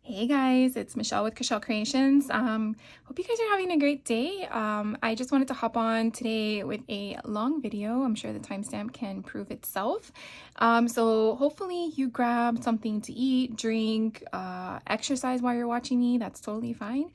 Hey guys, it's Michelle with Michelle Creations. Hope you guys are having a great day. I just wanted to hop on today with a long video. I'm sure the timestamp can prove itself. So hopefully you grab something to eat, drink, exercise while you're watching me. That's totally fine.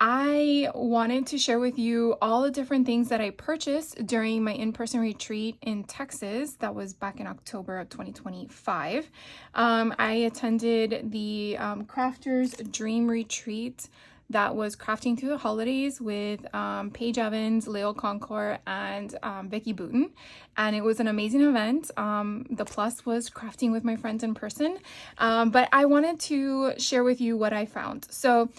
I wanted to share with you all the different things that I purchased during my in-person retreat in Texas. That was back in October of 2025. I attended the Crafters Dream Retreat that was crafting through the holidays with Paige Evans, Leo Concourt, and Vicky Booten. And it was an amazing event. The plus was crafting with my friends in person. But I wanted to share with you what I found. So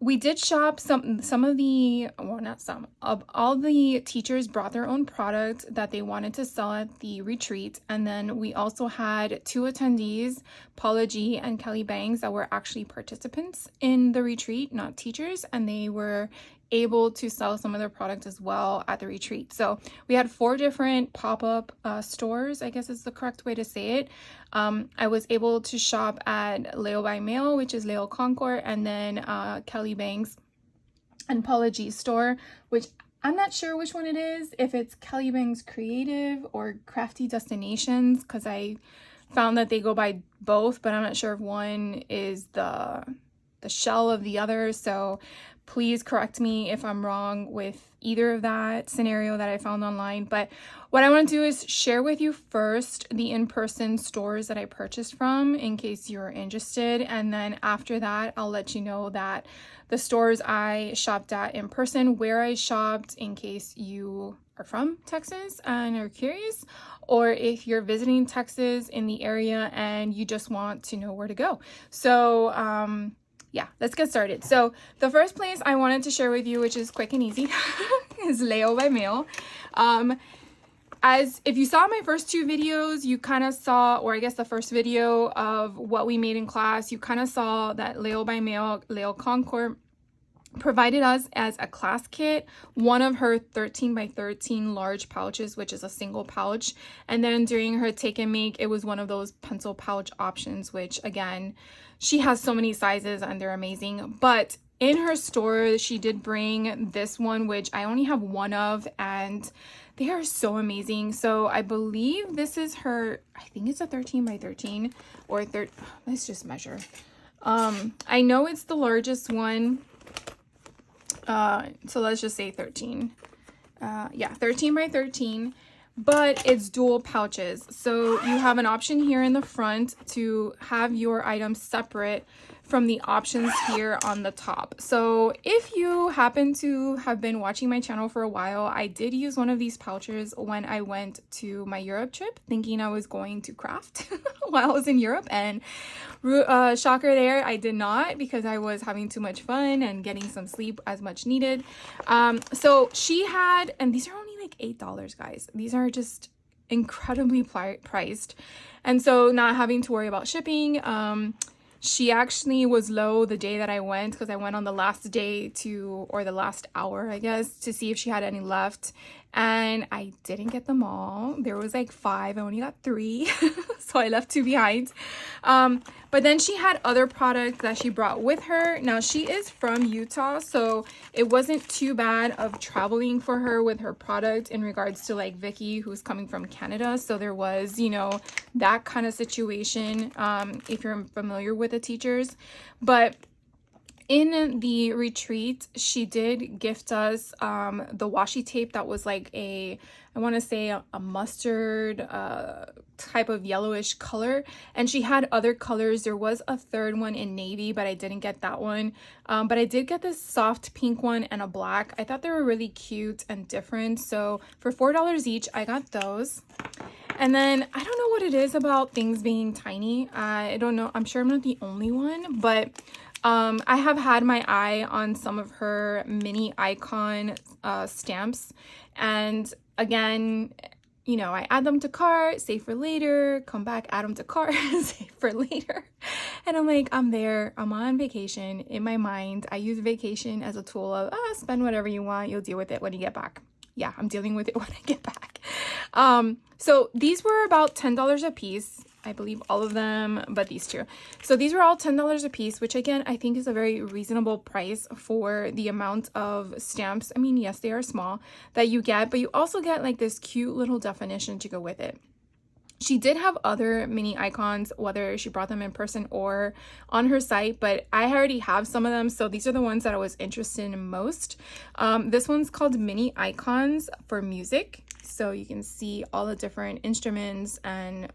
we did shop some of the, well, not some, of all the teachers brought their own product that they wanted to sell at the retreat. And then we also had two attendees, Paula G and Kelly Bangs, that were actually participants in the retreat, not teachers, and they were able to sell some of their product as well at the retreat. So we had 4 different pop-up stores, I guess is the correct way to say it. I was able to shop at Leo by Mail, which is Leo Concourt, and then Kelly Bangs and Paula G's store, which I'm not sure which one it is, if it's Kelly Bangs Creative or Crafty Destinations, because I found that they go by both, but I'm not sure if one is the shell of the other. So please correct me if I'm wrong with either of that scenario that I found online. But what I want to do is share with you first the in-person stores that I purchased from in case you're interested. And then after that, I'll let you know that the stores I shopped at in person, where I shopped in case you are from Texas and are curious, or if you're visiting Texas in the area and you just want to know where to go. So, yeah, let's get started. So the first place I wanted to share with you, which is quick and easy, is Leo by Mail. As if you saw my first 2 videos, you kind of saw, or I guess the first video of what we made in class, you kind of saw that Leo by Mail, Leo Concourt, provided us as a class kit one of her 13 by 13 large pouches, which is a single pouch. And then during her take and make, it was one of those pencil pouch options, which again, she has so many sizes and they're amazing. But in her store, she did bring this one, which I only have one of, and they are so amazing. So I believe this is her, I think it's a 13 by 13 or let's just measure. I know it's the largest one. So let's just say 13. Yeah, 13 by 13, but it's dual pouches. So you have an option here in the front to have your items separate from the options here on the top. So if you happen to have been watching my channel for a while, I did use one of these pouches when I went to my Europe trip, thinking I was going to craft while I was in Europe, and shocker there, I did not, because I was having too much fun and getting some sleep as much needed. So she had, and these are only like $8, guys. These are just incredibly priced. And so not having to worry about shipping. She actually was low the day that I went, because I went on the last day or the last hour, I guess, to see if she had any left. And I didn't get them all. There was like 5, I only got 3. So I left 2 behind. But then she had other products that she brought with her. Now she is from Utah, so it wasn't too bad of traveling for her with her product in regards to like Vicky, who's coming from Canada. So there was, you know, that kind of situation, if you're familiar with the teachers. But in the retreat, she did gift us the washi tape that was like I want to say a mustard type of yellowish color, and she had other colors. There was a third one in navy, but I didn't get that one. But I did get this soft pink one and a black. I thought they were really cute and different. So for $4 each, I got those. And then I don't know what it is about things being tiny. I don't know. I'm sure I'm not the only one, but I have had my eye on some of her mini icon stamps, and again, you know, I add them to cart, save for later, come back, add them to cart, save for later. And I'm like, I'm there, I'm on vacation. In my mind, I use vacation as a tool of spend whatever you want, you'll deal with it when you get back. Yeah, I'm dealing with it when I get back. So these were about $10 a piece. I believe all of them but these two. So these were all $10 a piece, which again I think is a very reasonable price for the amount of stamps. I mean, yes, they are small that you get, but you also get like this cute little definition to go with it. She did have other mini icons, whether she brought them in person or on her site, but I already have some of them, so these are the ones that I was interested in most. This one's called Mini Icons for Music, so you can see all the different instruments and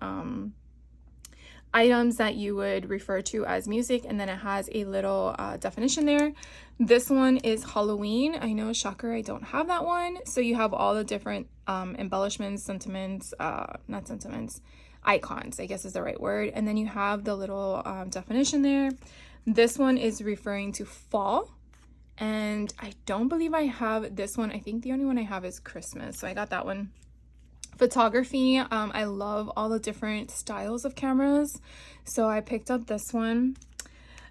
items that you would refer to as music, and then it has a little definition there. This one is Halloween. I know, shocker, I don't have that one. So you have all the different embellishments, sentiments, not sentiments, icons, I guess is the right word. And then you have the little definition there. This one is referring to fall. And I don't believe I have this one. I think the only one I have is Christmas. So I got that one. Photography, I love all the different styles of cameras, so I picked up this one.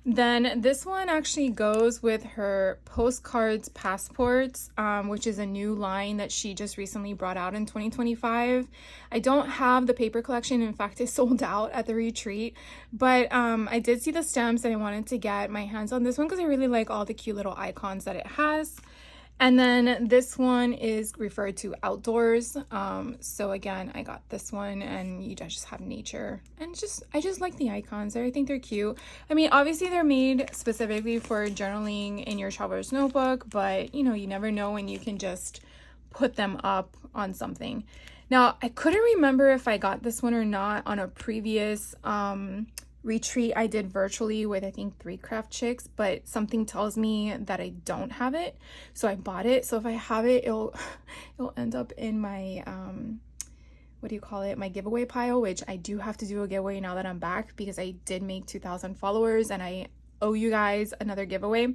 Then this one actually goes with her postcards passports, which is a new line that she just recently brought out in 2025. I don't have the paper collection. In fact, it sold out at the retreat, but I did see the stamps and I wanted to get my hands on this one because I really like all the cute little icons that it has. And then this one is referred to outdoors. So again, I got this one, and you just have nature, and I just like the icons. I think they're cute. I mean, obviously they're made specifically for journaling in your traveler's notebook, but you know, you never know when you can just put them up on something. Now, I couldn't remember if I got this one or not on a previous retreat I did virtually with, I think, 3 craft chicks, but something tells me that I don't have it, so I bought it. So if I have it, it'll end up in my what do you call it, my giveaway pile, which I do have to do a giveaway now that I'm back, because I did make 2,000 followers and I owe you guys another giveaway.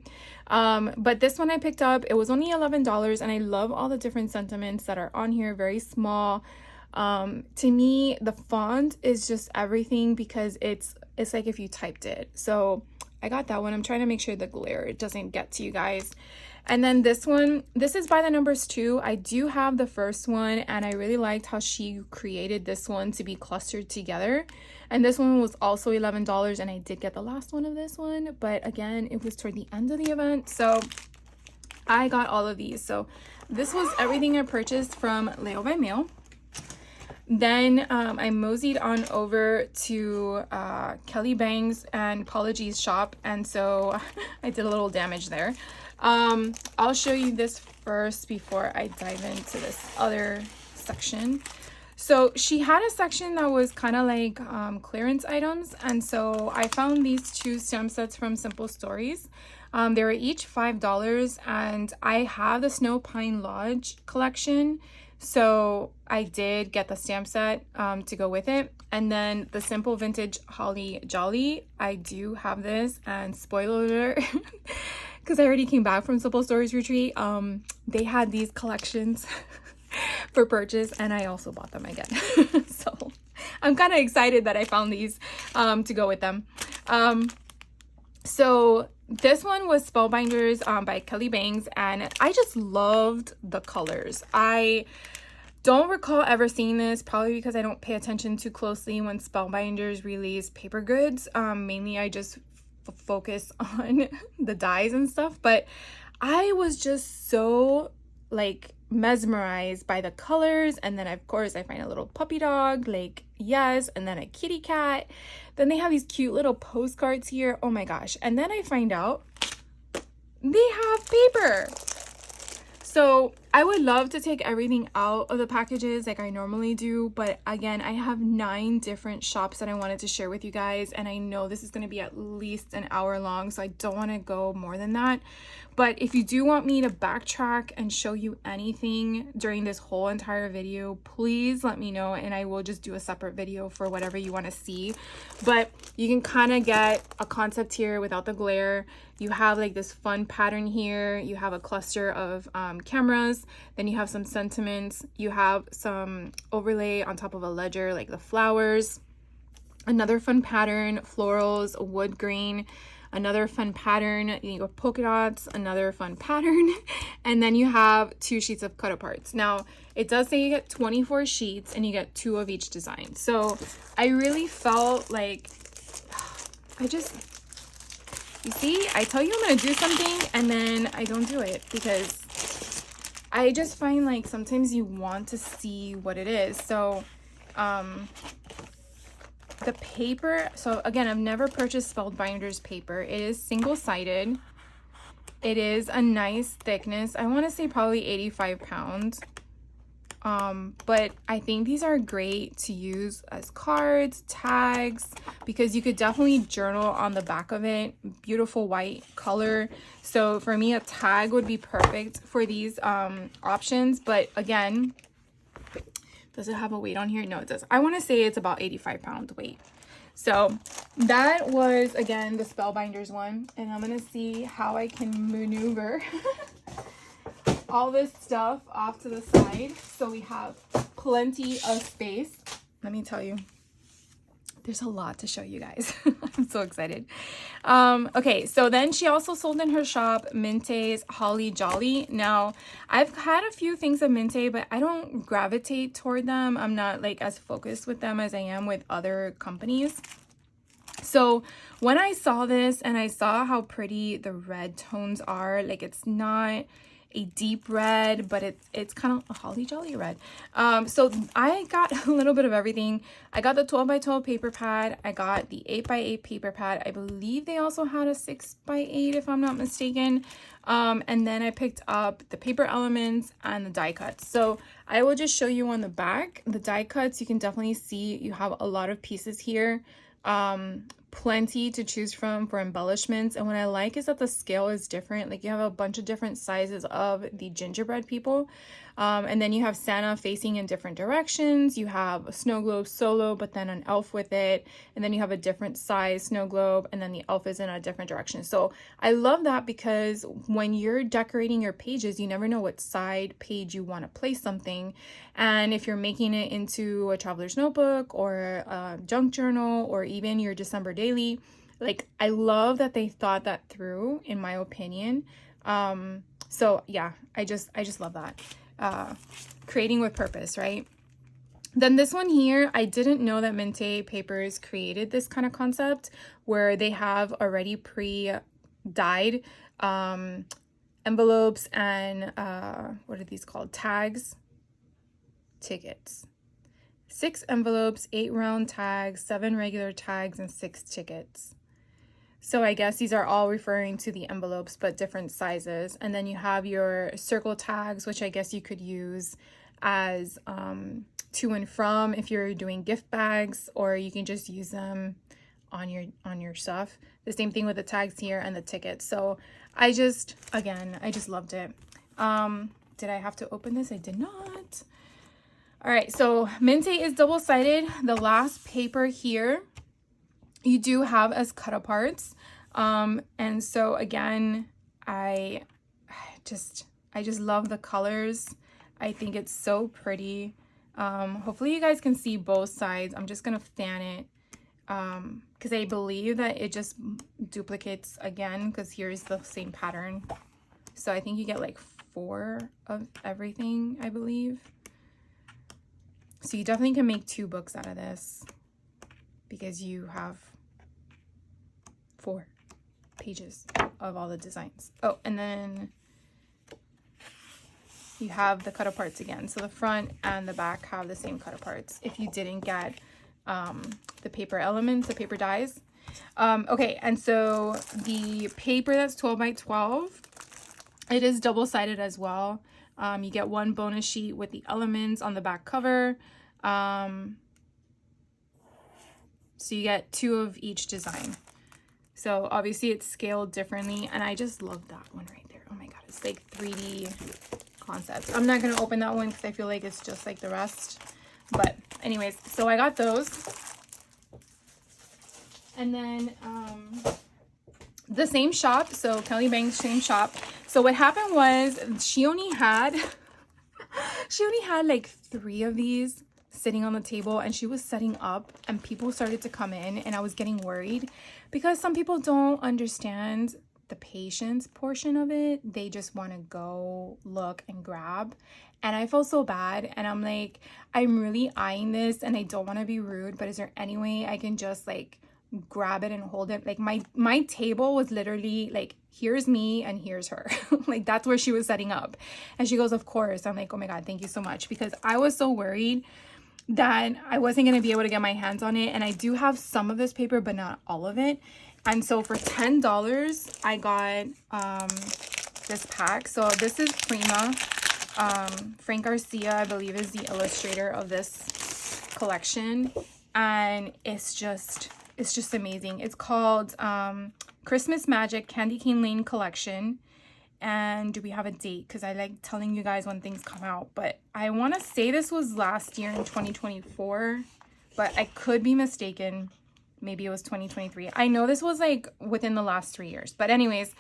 But this one I picked up, it was only $11, and I love all the different sentiments that are on here. Very small. To me, the font is just everything, because it's like if you typed it. So I got that one. I'm trying to make sure the glare doesn't get to you guys. And then this one, this is by the numbers too. I do have the first one, and I really liked how she created this one to be clustered together. And this one was also $11, and I did get the last one of this one, but again, it was toward the end of the event, so I got all of these. So this was everything I purchased from Leo by Mail. Then I moseyed on over to Kelly Bang's and Paula G's shop, and so I did a little damage there. I'll show you this first before I dive into this other section. So she had a section that was kind of like clearance items, and so I found these 2 stamp sets from Simple Stories. They were each $5, and I have the Snow Pine Lodge collection, so I did get the stamp set to go with it. And then the Simple Vintage Holly Jolly, I do have this, and spoiler alert, because I already came back from Simple Stories retreat, they had these collections for purchase, and I also bought them again. So I'm kind of excited that I found these to go with them. So this one was Spellbinders by Kelly Bangs, and I just loved the colors. I don't recall ever seeing this, probably because I don't pay attention too closely when Spellbinders release paper goods. Mainly I just focus on the dyes and stuff, but I was just so like mesmerized by the colors. And then of course I find a little puppy dog, like yes, and then a kitty cat. Then they have these cute little postcards here. Oh my gosh. And then I find out they have paper. So I would love to take everything out of the packages like I normally do, but again, I have 9 different shops that I wanted to share with you guys, and I know this is going to be at least an hour long, so I don't want to go more than that. But if you do want me to backtrack and show you anything during this whole entire video, please let me know, and I will just do a separate video for whatever you want to see. But you can kind of get a concept here without the glare. You have like this fun pattern here. You have a cluster of cameras. Then you have some sentiments. You have some overlay on top of a ledger, like the flowers. Another fun pattern, florals, wood grain. another fun pattern. You go polka dots, another fun pattern, and then you have 2 sheets of cut aparts. Now, it does say you get 24 sheets and you get 2 of each design. So I really felt like, you see, I tell you I'm going to do something and then I don't do it because I just find like sometimes you want to see what it is. So, the paper, so again, I've never purchased Spellbinders paper. It is single-sided. It is a nice thickness. I want to say probably 85 pounds. But I think these are great to use as cards, tags, because you could definitely journal on the back of it. Beautiful white color. So for me, a tag would be perfect for these options. But again, does it have a weight on here? No, it does. I want to say it's about 85 pound weight. So that was, again, the Spellbinders one. And I'm going to see how I can maneuver all this stuff off to the side so we have plenty of space. Let me tell you, there's a lot to show you guys. I'm so excited. Okay, so then she also sold in her shop Minte's Holly Jolly. Now, I've had a few things of Minte, but I don't gravitate toward them. I'm not like as focused with them as I am with other companies. So when I saw this and I saw how pretty the red tones are, like it's not a deep red, but it's kind of a holly jolly red. So I got a little bit of everything. I got the 12x12 paper pad. I got the 8x8 paper pad. I believe they also had a 6x8 if I'm not mistaken. And then I picked up the paper elements and the die cuts. So I will just show you on the back. The die cuts, you can definitely see you have a lot of pieces here. Plenty to choose from for embellishments, and what I like is that the scale is different. Like you have a bunch of different sizes of the gingerbread people, and then you have Santa facing in different directions. You have a snow globe solo, but then an elf with it, and then you have a different size snow globe, and then the elf is in a different direction. So I love that because when you're decorating your pages, you never know what side page you want to place something, and if you're making it into a traveler's notebook or a junk journal or even your December daily, like I love that they thought that through, in my opinion. So yeah, I just love that. Creating with purpose, right? Then this one here, I didn't know that Minte Papers created this kind of concept where they have already pre-dyed envelopes and what are these called? Tags, tickets. 6 envelopes, 8 round tags, 7 regular tags, and 6 tickets. So I guess these are all referring to the envelopes, but different sizes. And then you have your circle tags, which I guess you could use as to and from if you're doing gift bags, or you can just use them on your stuff. The same thing with the tags here and the tickets. So I just loved it. Did I have to open this? I did not. All right, so Minte is double-sided. The last paper here you do have as cut aparts. And so again, I just love the colors. I think it's so pretty. Hopefully you guys can see both sides. I'm just gonna fan it because I believe that it just duplicates again, because here's the same pattern. So I think you get like 4 of everything, I believe. So you definitely can make 2 books out of this because you have 4 pages of all the designs. Oh, and then you have the cut aparts again. So the front and the back have the same cut aparts if you didn't get the paper elements, the paper dies. Okay, and so the paper that's 12x12, it is double-sided as well. You get 1 bonus sheet with the elements on the back cover. So you get 2 of each design. So obviously it's scaled differently, and I just love that one right there. Oh my god, it's like 3D concepts. I'm not going to open that one because I feel like it's just like the rest. But anyways, so I got those. And then the same shop, so Kelly Banks, same shop. So what happened was she only had like 3 of these. sitting on the table, and she was setting up, and people started to come in, and I was getting worried because some people don't understand the patience portion of it. They just want to go look and grab, and I felt so bad, and I'm like, I'm really eyeing this and I don't want to be rude, but is there any way I can just like grab it and hold it? Like my table was literally like, here's me and here's her. Like that's where she was setting up, and she goes, of course. I'm like, oh my god, thank you so much, because I was so worried that I wasn't going to be able to get my hands on it. And I do have some of this paper, but not all of it. And so for $10 I got this pack. So this is Prima. Frank Garcia, I believe, is the illustrator of this collection, and it's just amazing. It's called Christmas Magic Candy Cane Lane Collection. And do we have a date? Because I like telling you guys when things come out, but I want to say this was last year in 2024, but I could be mistaken. Maybe it was 2023. I know this was like within the last 3 years, but anyways,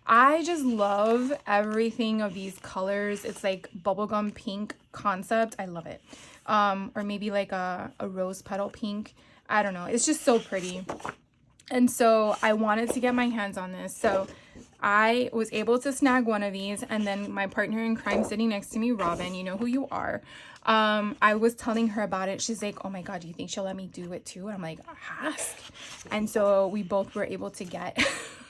I just love everything of these colors. It's like bubblegum pink concept. I love it. Or maybe like a rose petal pink. I don't know. It's just so pretty. And so I wanted to get my hands on this. So I was able to snag one of these, and then my partner in crime sitting next to me, Robin, you know who you are. I was telling her about it. She's like, oh my god, do you think she'll let me do it too? And I'm like, ask. And so we both were able to get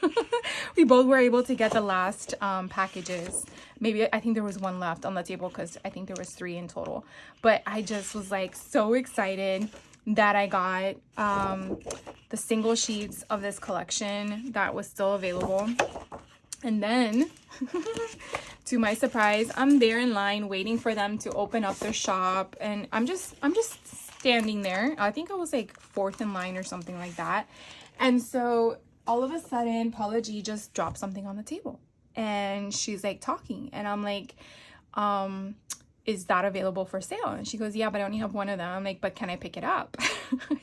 the last packages. Maybe I think there was one left on the table, because I think there was 3 in total. But I just was like so excited that I got the single sheets of this collection that was still available. And then to my surprise, I'm there in line waiting for them to open up their shop, and I'm just standing there. I think I was like 4th in line or something like that. And so all of a sudden, Paula G just dropped something on the table, and she's like talking, and I'm like, is that available for sale? And she goes, yeah, but I only have one of them. I'm like, but can I pick it up?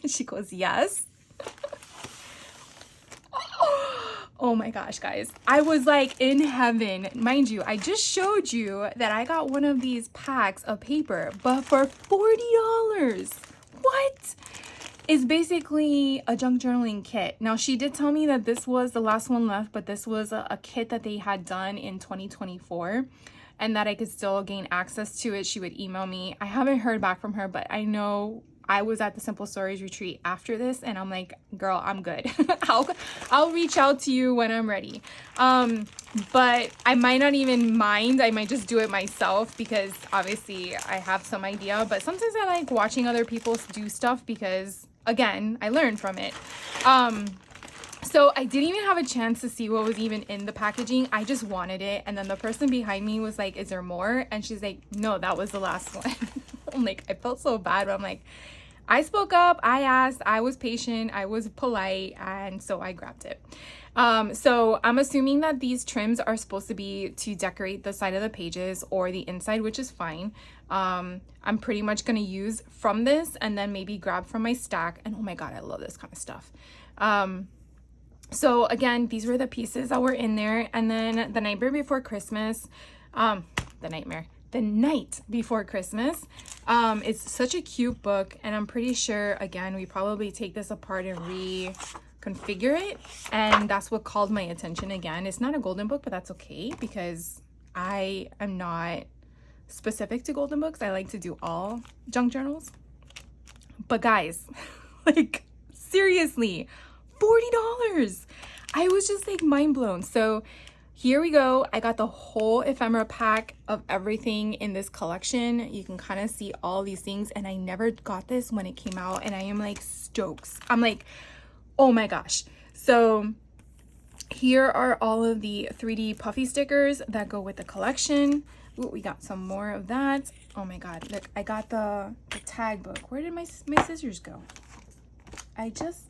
She goes, yes. Oh my gosh, guys. I was like in heaven. Mind you, I just showed you that I got one of these packs of paper, but for $40. What? It's basically a junk journaling kit. Now, she did tell me that this was the last one left, but this was a kit that they had done in 2024, and that I could still gain access to it. She would email me. I haven't heard back from her, but I know I was at the Simple Stories retreat after this, and I'm like, girl, I'm good. I'll reach out to you when I'm ready. But I might not even mind. I might just do it myself, because obviously I have some idea, but sometimes I like watching other people do stuff, because again, I learned from it. So I didn't even have a chance to see what was even in the packaging. I just wanted it. And then the person behind me was like, is there more? And she's like, no, that was the last one. I'm like, I felt so bad, but I'm like, I spoke up, I asked, I was patient, I was polite, and so I grabbed it. So I'm assuming that these trims are supposed to be to decorate the side of the pages or the inside, which is fine. I'm pretty much going to use from this and then maybe grab from my stack. And oh my god, I love this kind of stuff. So again, these were the pieces that were in there. And then the night before Christmas, the night before Christmas, it's such a cute book, and I'm pretty sure, again, we probably take this apart and reconfigure it, and that's what called my attention again. It's not a golden book, but that's okay, because I am not specific to golden books. I like to do all junk journals. But guys, like seriously, $40. I was just like mind blown. So here we go. I got the whole ephemera pack of everything in this collection. You can kind of see all these things, and I never got this when it came out, and I am like stoked. I'm like, oh my gosh. So here are all of the 3D puffy stickers that go with the collection. Ooh, we got some more of that. Oh my god, look, I got the tag book. Where did my scissors go? I just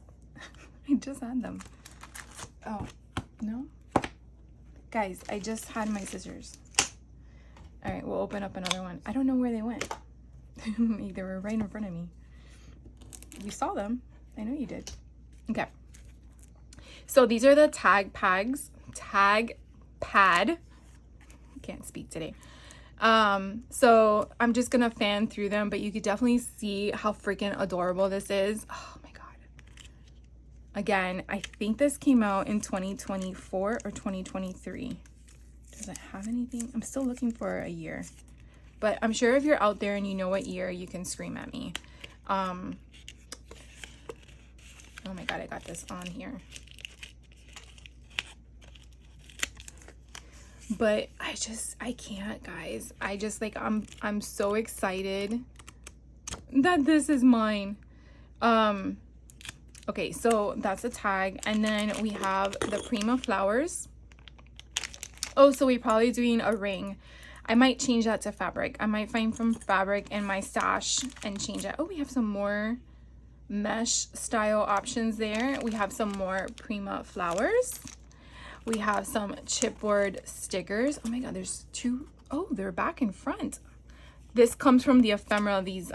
had them. Oh, no? Guys, I just had my scissors. All right, we'll open up another one. I don't know where they went. They were right in front of me. You saw them. I know you did. Okay. So these are the tag pad. Can't speak today. So I'm just gonna fan through them, but you could definitely see how freaking adorable this is. Oh my god. Again, I think this came out in 2024 or 2023. Does it have anything? I'm still looking for a year, but I'm sure if you're out there and you know what year, you can scream at me. Oh my god, I got this on here. But I can't, guys. I just like, I'm so excited that this is mine. Okay, so that's a tag. And then we have the Prima flowers. Oh, so we're probably doing a ring. I might change that to fabric. I might find some fabric in my stash and change it. Oh, we have some more mesh style options there. We have some more Prima flowers. We have some chipboard stickers. Oh my god, there's two. Oh, they're back and front. This comes from the ephemera, these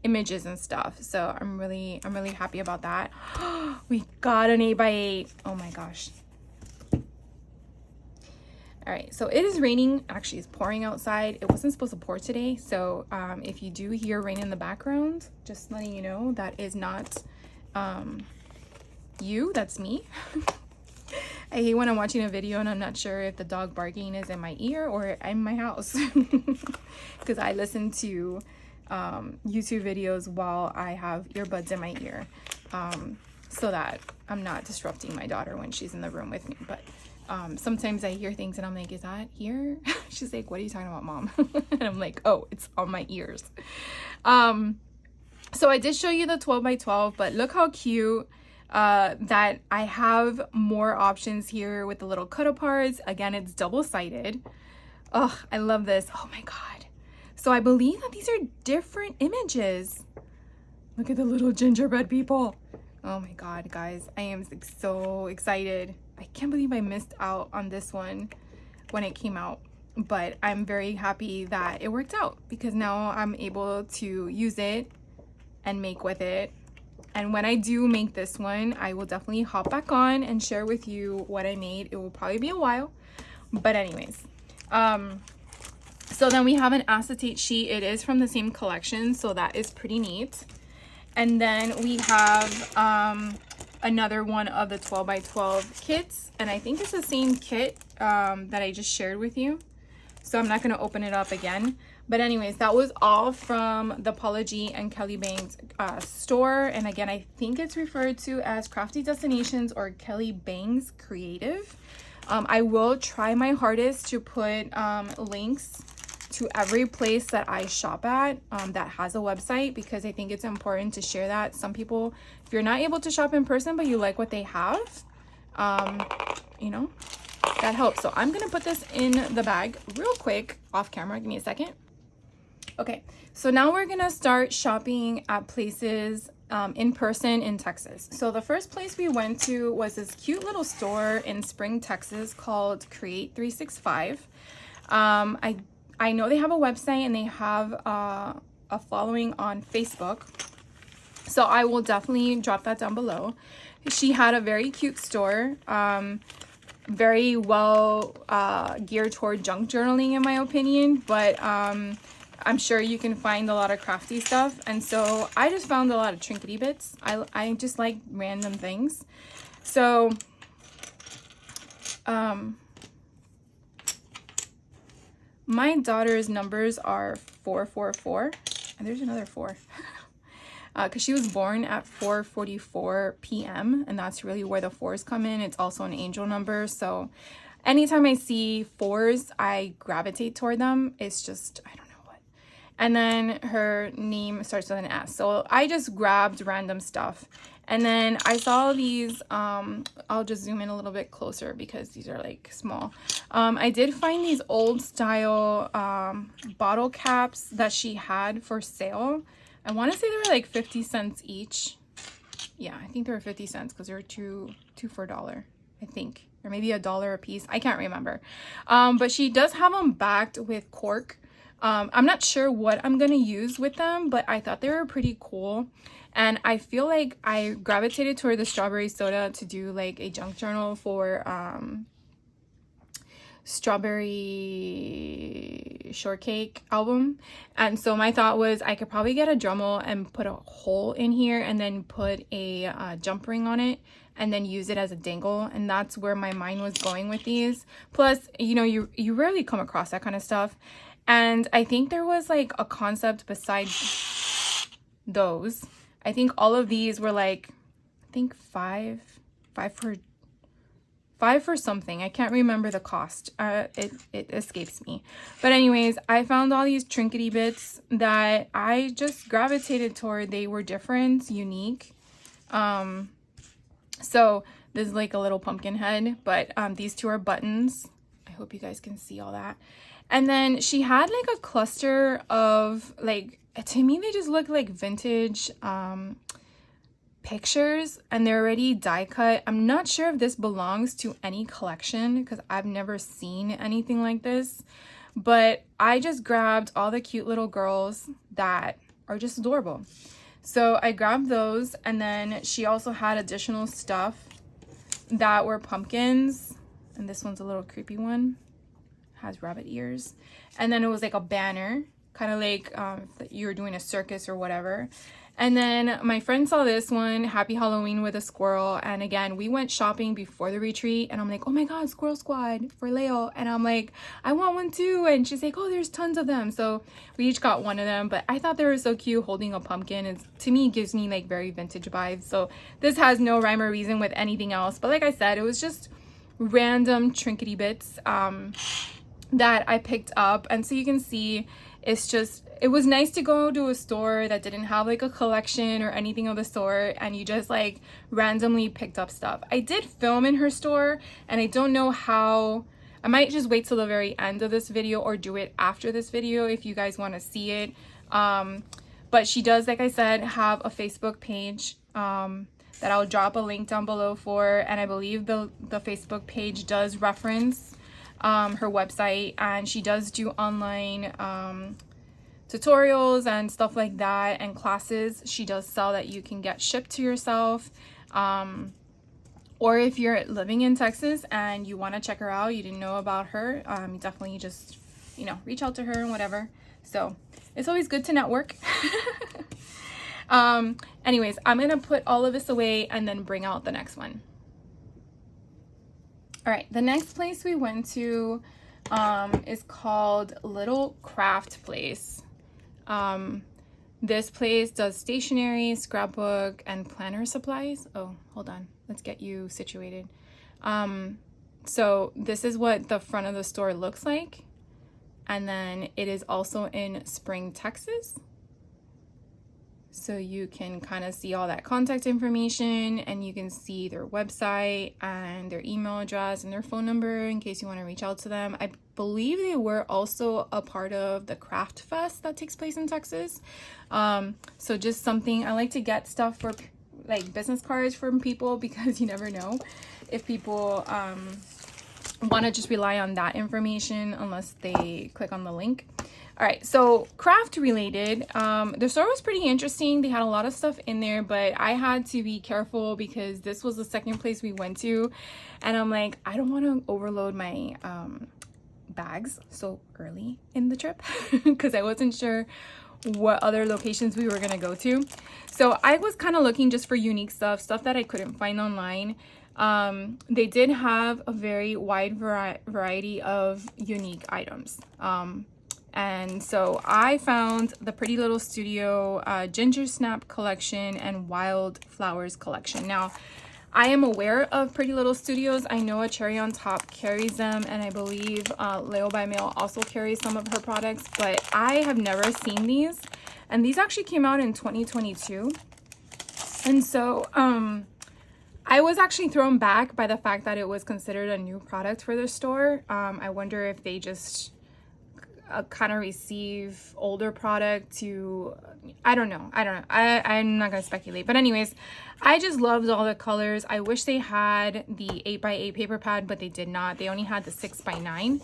images and stuff. So I'm really happy about that. We got an 8x8. Oh my gosh. All right, so it is raining. Actually, it's pouring outside. It wasn't supposed to pour today. So if you do hear rain in the background, just letting you know that is not you, that's me. I hate when I'm watching a video and I'm not sure if the dog barking is in my ear or in my house. Because I listen to YouTube videos while I have earbuds in my ear, so that I'm not disrupting my daughter when she's in the room with me. But sometimes I hear things and I'm like, is that here? She's like, what are you talking about, Mom? And I'm like, oh, it's on my ears. So I did show you the 12x12, but look how cute that I have more options here with the little cut aparts. Again, it's double-sided. Oh, I love this. Oh my god. So I believe that these are different images. Look at the little gingerbread people. Oh my god, guys, I am so excited. I can't believe I missed out on this one when it came out, but I'm very happy that it worked out because now I'm able to use it and make with it. And when I do make this one, I will definitely hop back on and share with you what I made. It will probably be a while, but anyways. So then we have an acetate sheet. It is from the same collection, so that is pretty neat. And then we have another one of the 12x12 kits, and I think it's the same kit that I just shared with you. So I'm not going to open it up again. But anyways, that was all from the Paula G and Kelly Bangs store. And again, I think it's referred to as Crafty Destinations or Kelly Bangs Creative. I will try my hardest to put links to every place that I shop at that has a website, because I think it's important to share that. Some people, if you're not able to shop in person but you like what they have, you know, that helps. So I'm gonna put this in the bag real quick off camera. Give me a second. Okay, so now we're gonna start shopping at places in person in Texas. So the first place we went to was this cute little store in Spring, Texas called Create 365. I know they have a website and they have a following on Facebook. So I will definitely drop that down below. She had a very cute store, very well geared toward junk journaling in my opinion, but I'm sure you can find a lot of crafty stuff. And so I just found a lot of trinkety bits. I just like random things. So my daughter's numbers are 444, and there's another 4. Because she was born at 4:44 p.m. and that's really where the 4s come in. It's also an angel number, so anytime I see 4s, I gravitate toward them. It's just, I don't know what. And then her name starts with an S, so I just grabbed random stuff. And then I saw these, I'll just zoom in a little bit closer because these are like small. I did find these old style bottle caps that she had for sale. I want to say they were like 50 cents each. Yeah, I think they were 50 cents because they were two for $1, I think. Or maybe $1 a piece. I can't remember. But she does have them backed with cork. I'm not sure what I'm going to use with them, but I thought they were pretty cool. And I feel like I gravitated toward the strawberry soda to do like a junk journal for strawberry shortcake album. And so my thought was I could probably get a Dremel and put a hole in here and then put a jump ring on it and then use it as a dangle. And that's where my mind was going with these. Plus, you know, you rarely come across that kind of stuff. And I think there was like a concept besides those. I think all of these were like, I think five for something. I can't remember the cost. It escapes me. But anyways, I found all these trinkety bits that I just gravitated toward. They were different, unique. So this is like a little pumpkin head, but these two are buttons. I hope you guys can see all that. And then she had like a cluster of like, to me they just look like vintage pictures, and they're already die cut. I'm not sure if this belongs to any collection because I've never seen anything like this, but I just grabbed all the cute little girls that are just adorable. So I grabbed those, and then she also had additional stuff that were pumpkins, and this one's a little creepy one, has rabbit ears, and then it was like a banner, kind of like you were doing a circus or whatever. And then my friend saw this one, Happy Halloween with a squirrel. And again, we went shopping before the retreat, and I'm like, oh my God, Squirrel Squad for Leo. And I'm like, I want one too. And she's like, oh, there's tons of them. So we each got one of them, but I thought they were so cute holding a pumpkin. It's, to me, it gives me like very vintage vibes. So this has no rhyme or reason with anything else. But like I said, it was just random trinkety bits that I picked up. And so you can see, it's just, it was nice to go to a store that didn't have like a collection or anything of the sort, and you just like randomly picked up stuff. I did film in her store, and I don't know how, I might just wait till the very end of this video or do it after this video if you guys want to see it. But she does, like I said, have a Facebook page that I'll drop a link down below for, and I believe the Facebook page does reference her website, and she does do online tutorials and stuff like that, and classes. She does sell that you can get shipped to yourself, or if you're living in Texas and you want to check her out, you didn't know about her, you definitely just, you know, reach out to her and whatever. So it's always good to network. Anyways, I'm gonna put all of this away and then bring out the next one. All right, the next place we went to is called Little Craft Place. This place does stationery, scrapbook, and planner supplies. Oh, hold on. Let's get you situated. So this is what the front of the store looks like. And then it is also in Spring, Texas. So you can kind of see all that contact information, and you can see their website and their email address and their phone number in case you want to reach out to them. I believe they were also a part of the Craft Fest that takes place in Texas. So just something, I like to get stuff for like business cards from people, because you never know if people want to just rely on that information unless they click on the link. All right, so craft related, the store was pretty interesting. They had a lot of stuff in there, but I had to be careful because this was the second place we went to, and I'm like, I don't want to overload my bags so early in the trip because I wasn't sure what other locations we were gonna go to. So I was kind of looking just for unique stuff that I couldn't find online. They did have a very wide variety of unique items. And so I found the Pretty Little Studio Ginger Snap collection and Wild Flowers collection. Now, I am aware of Pretty Little Studios. I know a Cherry on Top carries them, and I believe Leo by Mail also carries some of her products, but I have never seen these. And these actually came out in 2022. And so I was actually thrown back by the fact that it was considered a new product for the store. I wonder if they just kind of receive older product to, I don't know. I'm not gonna speculate, but anyways, I just loved all the colors. I wish they had the 8x8 paper pad, but they did not. They only had the 6x9,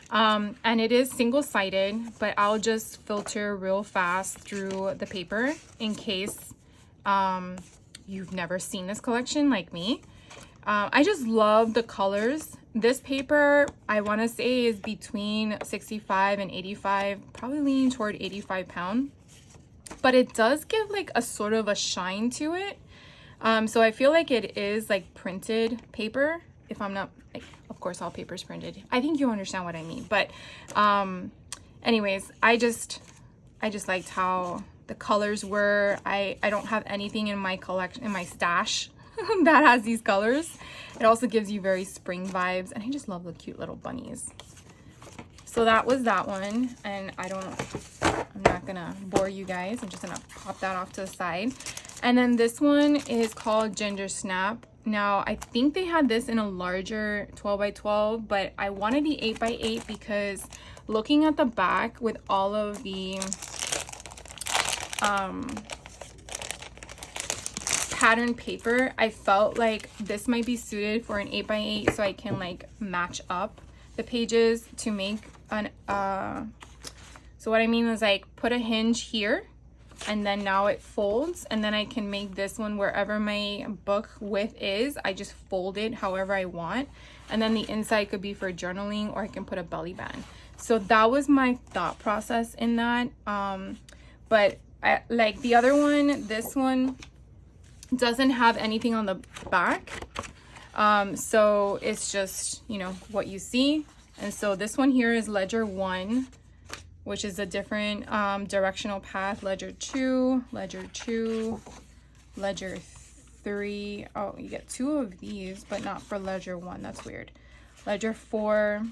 and it is single-sided, but I'll just filter real fast through the paper in case you've never seen this collection like me. I just love the colors this paper, I want to say, is between 65 and 85, probably leaning toward 85 pound. But it does give like a sort of a shine to it. So I feel like it is like printed paper, if I'm not, like, of course all paper is printed. I think you understand what I mean. But anyways, I just liked how the colors were. I don't have anything in my collection, in my stash that has these colors. It also gives you very spring vibes, and I just love the cute little bunnies. So that was that one, and I'm not gonna bore you guys. I'm just gonna pop that off to the side. And then this one is called Ginger Snap. Now, I think they had this in a larger 12 by 12, but I wanted the 8 by 8 because looking at the back with all of the pattern paper, I felt like this might be suited for an 8 by 8, so I can like match up the pages to make an so what I mean is like put a hinge here, and then now it folds, and then I can make this one wherever my book width is. I just fold it however I want, and then the inside could be for journaling, or I can put a belly band. So that was my thought process in that. But like the other one, this one doesn't have anything on the back, so it's just, you know, what you see. And so this one here is ledger 1, which is a different directional path. Ledger 2, ledger 2, ledger 3. Oh, you get 2 of these, but not for ledger 1. That's weird. Ledger 4,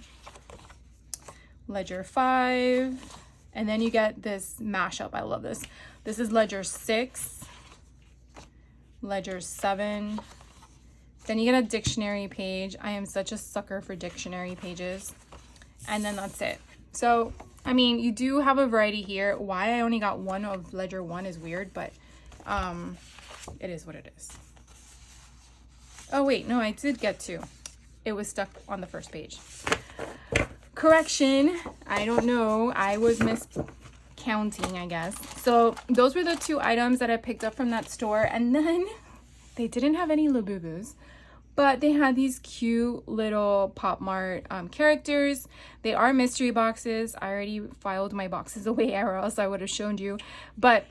ledger 5, and then you get this mashup. I love this. This is ledger 6, ledger 7. Then you get a dictionary page. I am such a sucker for dictionary pages. And then that's it. So, I mean, you do have a variety here. Why I only got 1 of ledger 1 is weird, but it is what it is. Oh, wait, no, I did get 2. It was stuck on the first page. Correction, I don't know. I was miscounting, I guess. So those were the 2 items that I picked up from that store. And then they didn't have any Labubus, but they had these cute little Pop Mart characters. They are mystery boxes. I already filed my boxes away, or else I would have shown you. But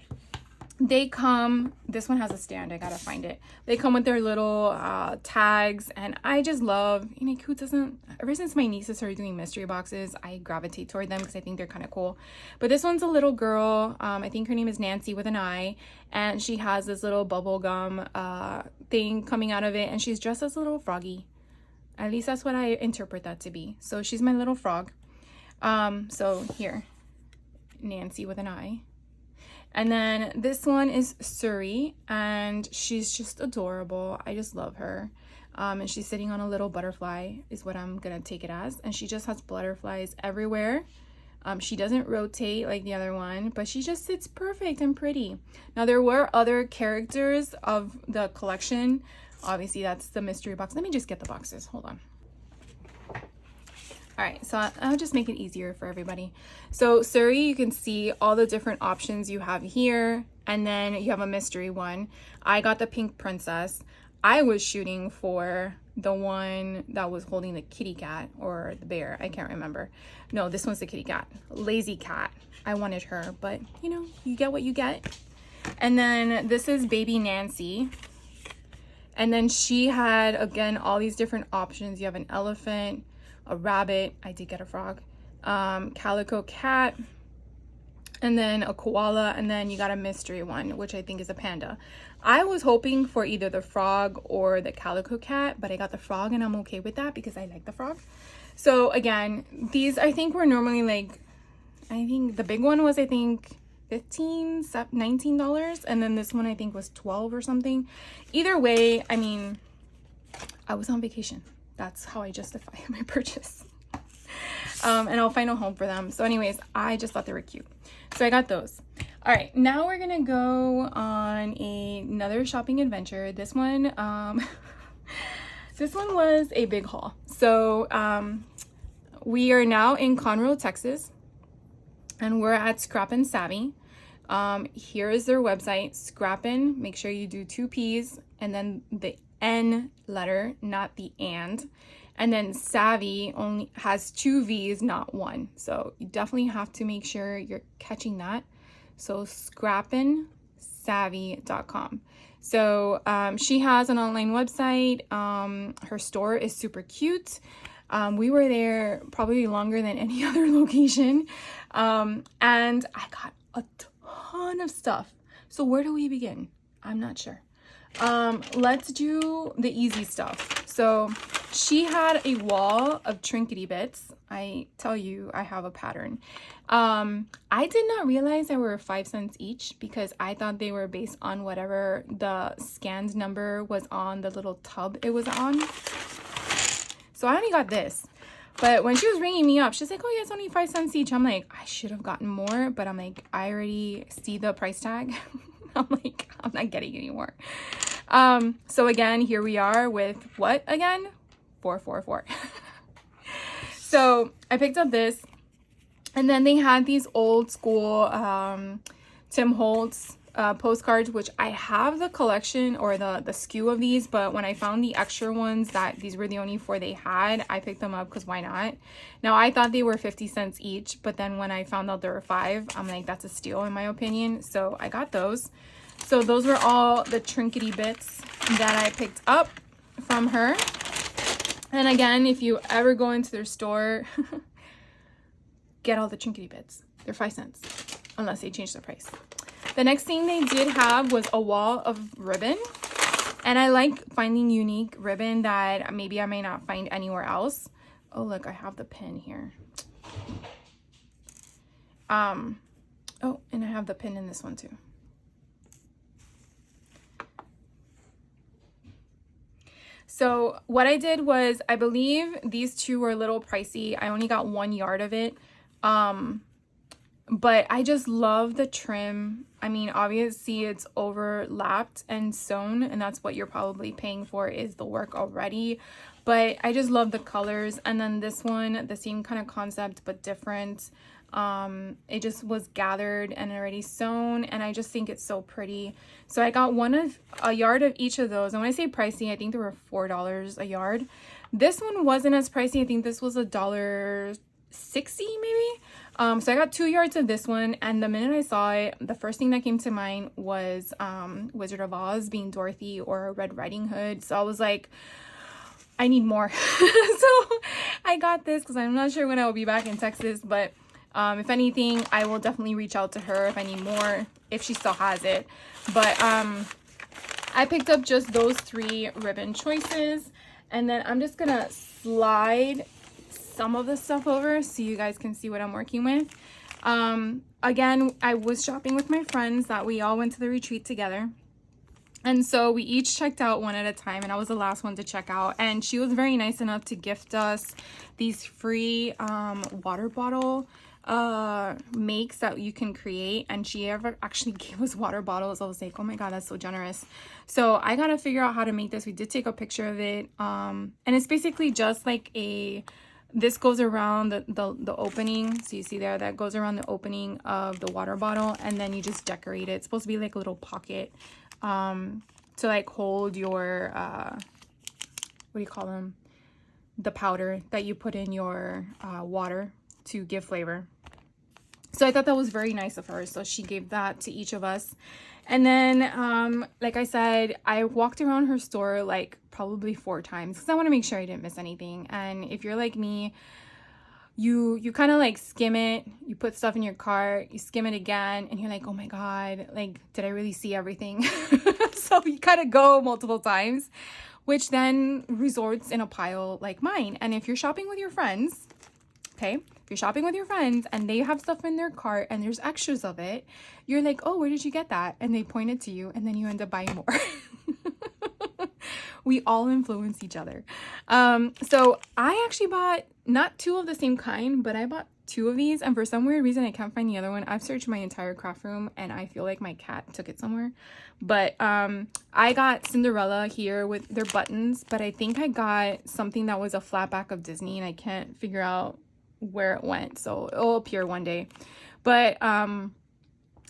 they come, this one has a stand, I gotta find it. They come with their little tags, and I just love, you know, who doesn't, ever since my nieces started doing mystery boxes, I gravitate toward them because I think they're kind of cool. But this one's a little girl, I think her name is Nancy with an I, and she has this little bubble gum thing coming out of it, and she's dressed as a little froggy. At least that's what I interpret that to be. So she's my little frog. So here, Nancy with an I. And then this one is Suri, and she's just adorable. I just love her. And she's sitting on a little butterfly is what I'm gonna take it as. And she just has butterflies everywhere. She doesn't rotate like the other one, but she just sits perfect and pretty. Now there were other characters of the collection. Obviously that's the mystery box. Let me just get the boxes, hold on. All right, so I'll just make it easier for everybody. So Suri, you can see all the different options you have here, and then you have a mystery one. I got the pink princess. I was shooting for the one that was holding the kitty cat or the bear. I can't remember. No, this one's the kitty cat. Lazy cat. I wanted her, but you know, you get what you get. And then this is baby Nancy. And then she had, again, all these different options. You have an elephant, a rabbit, I did get a frog, calico cat, and then a koala, and then you got a mystery one, which I think is a panda. I was hoping for either the frog or the calico cat, but I got the frog, and I'm okay with that because I like the frog. So again, these I think were normally like, I think the big one was I think $15, $19, and then this one I think was $12 or something. Either way, I mean, I was on vacation. That's how I justify my purchase. And I'll find a home for them. So anyways, I just thought they were cute. So I got those. All right, now we're gonna go on another shopping adventure. This one, this one was a big haul. So we are now in Conroe, Texas, and we're at Scrappin' Savvy. Here is their website, Scrappin'. Make sure you do 2 P's and then the N letter, not the and. And then savvy only has 2 V's, not 1. So you definitely have to make sure you're catching that. So scrappin'savvy.com. So she has an online website. Her store is super cute. We were there probably longer than any other location. And I got a ton of stuff. So where do we begin? I'm not sure. Let's do the easy stuff. So she had a wall of trinkety bits. I tell you, I have a pattern. I did not realize they were 5 cents each because I thought they were based on whatever the scanned number was on the little tub it was on. So I only got this. But when she was ringing me up, she's like, oh yeah, it's only 5 cents each. I'm like, I should have gotten more, but I'm like, I already see the price tag. I'm like, I'm not getting any more. So again, here we are with what again? 444. So I picked up this, and then they had these old school Tim Holtz postcards, which I have the collection or the SKU of these, but when I found the extra ones that these were the only 4 they had, I picked them up because why not? Now I thought they were 50 cents each, but then when I found out there were 5, I'm like, that's a steal in my opinion. So I got those. So those were all the trinkety bits that I picked up from her. And again, if you ever go into their store, get all the trinkety bits. They're 5 cents, unless they change the price. The next thing they did have was a wall of ribbon. And I like finding unique ribbon that maybe I may not find anywhere else. Oh, look, I have the pin here. Oh, and I have the pin in this one too. So what I did was, I believe these 2 were a little pricey. I only got 1 yard of it. But I just love the trim. I mean, obviously it's overlapped and sewn, and that's what you're probably paying for is the work already. But I just love the colors. And then this one, the same kind of concept, but different. It just was gathered and already sewn, and I just think it's so pretty. So I got a yard of each of those. And when I say pricey, I think they were $4 a yard. This one wasn't as pricey. I think this was $1.60 maybe. So I got 2 yards of this one, and the minute I saw it, the first thing that came to mind was Wizard of Oz being Dorothy or Red Riding Hood. So I was like, I need more. So I got this because I'm not sure when I will be back in Texas, but if anything, I will definitely reach out to her if I need more, if she still has it. But I picked up just those 3 ribbon choices, and then I'm just gonna slide some of the stuff over so you guys can see what I'm working with. Again, I was shopping with my friends that we all went to the retreat together. And so we each checked out one at a time, and I was the last one to check out. And she was very nice enough to gift us these free water bottle makes that you can create, and she actually gave us water bottles. I was like, oh my god, that's so generous. So I gotta figure out how to make this. We did take a picture of it, and it's basically just like this goes around the opening, so you see there, that goes around the opening of the water bottle, and then you just decorate it. It's supposed to be like a little pocket to like hold your what do you call them, the powder that you put in your water to give flavor. So I thought that was very nice of her. So she gave that to each of us. And then, like I said, I walked around her store like probably 4 times because I want to make sure I didn't miss anything. And if you're like me, you kind of like skim it, you put stuff in your cart, you skim it again, and you're like, oh my god, like, did I really see everything? So you kind of go multiple times, which then resorts in a pile like mine. And if you're shopping with your friends, okay, if you're shopping with your friends and they have stuff in their cart and there's extras of it, you're like, oh, where did you get that? And they point it to you, and then you end up buying more. We all influence each other. So I actually bought not 2 of the same kind, but I bought 2 of these, and for some weird reason I can't find the other one. I've searched my entire craft room and I feel like my cat took it somewhere. But I got Cinderella here with their buttons, but I think I got something that was a flat back of Disney, and I can't figure out where it went, so it'll appear one day. But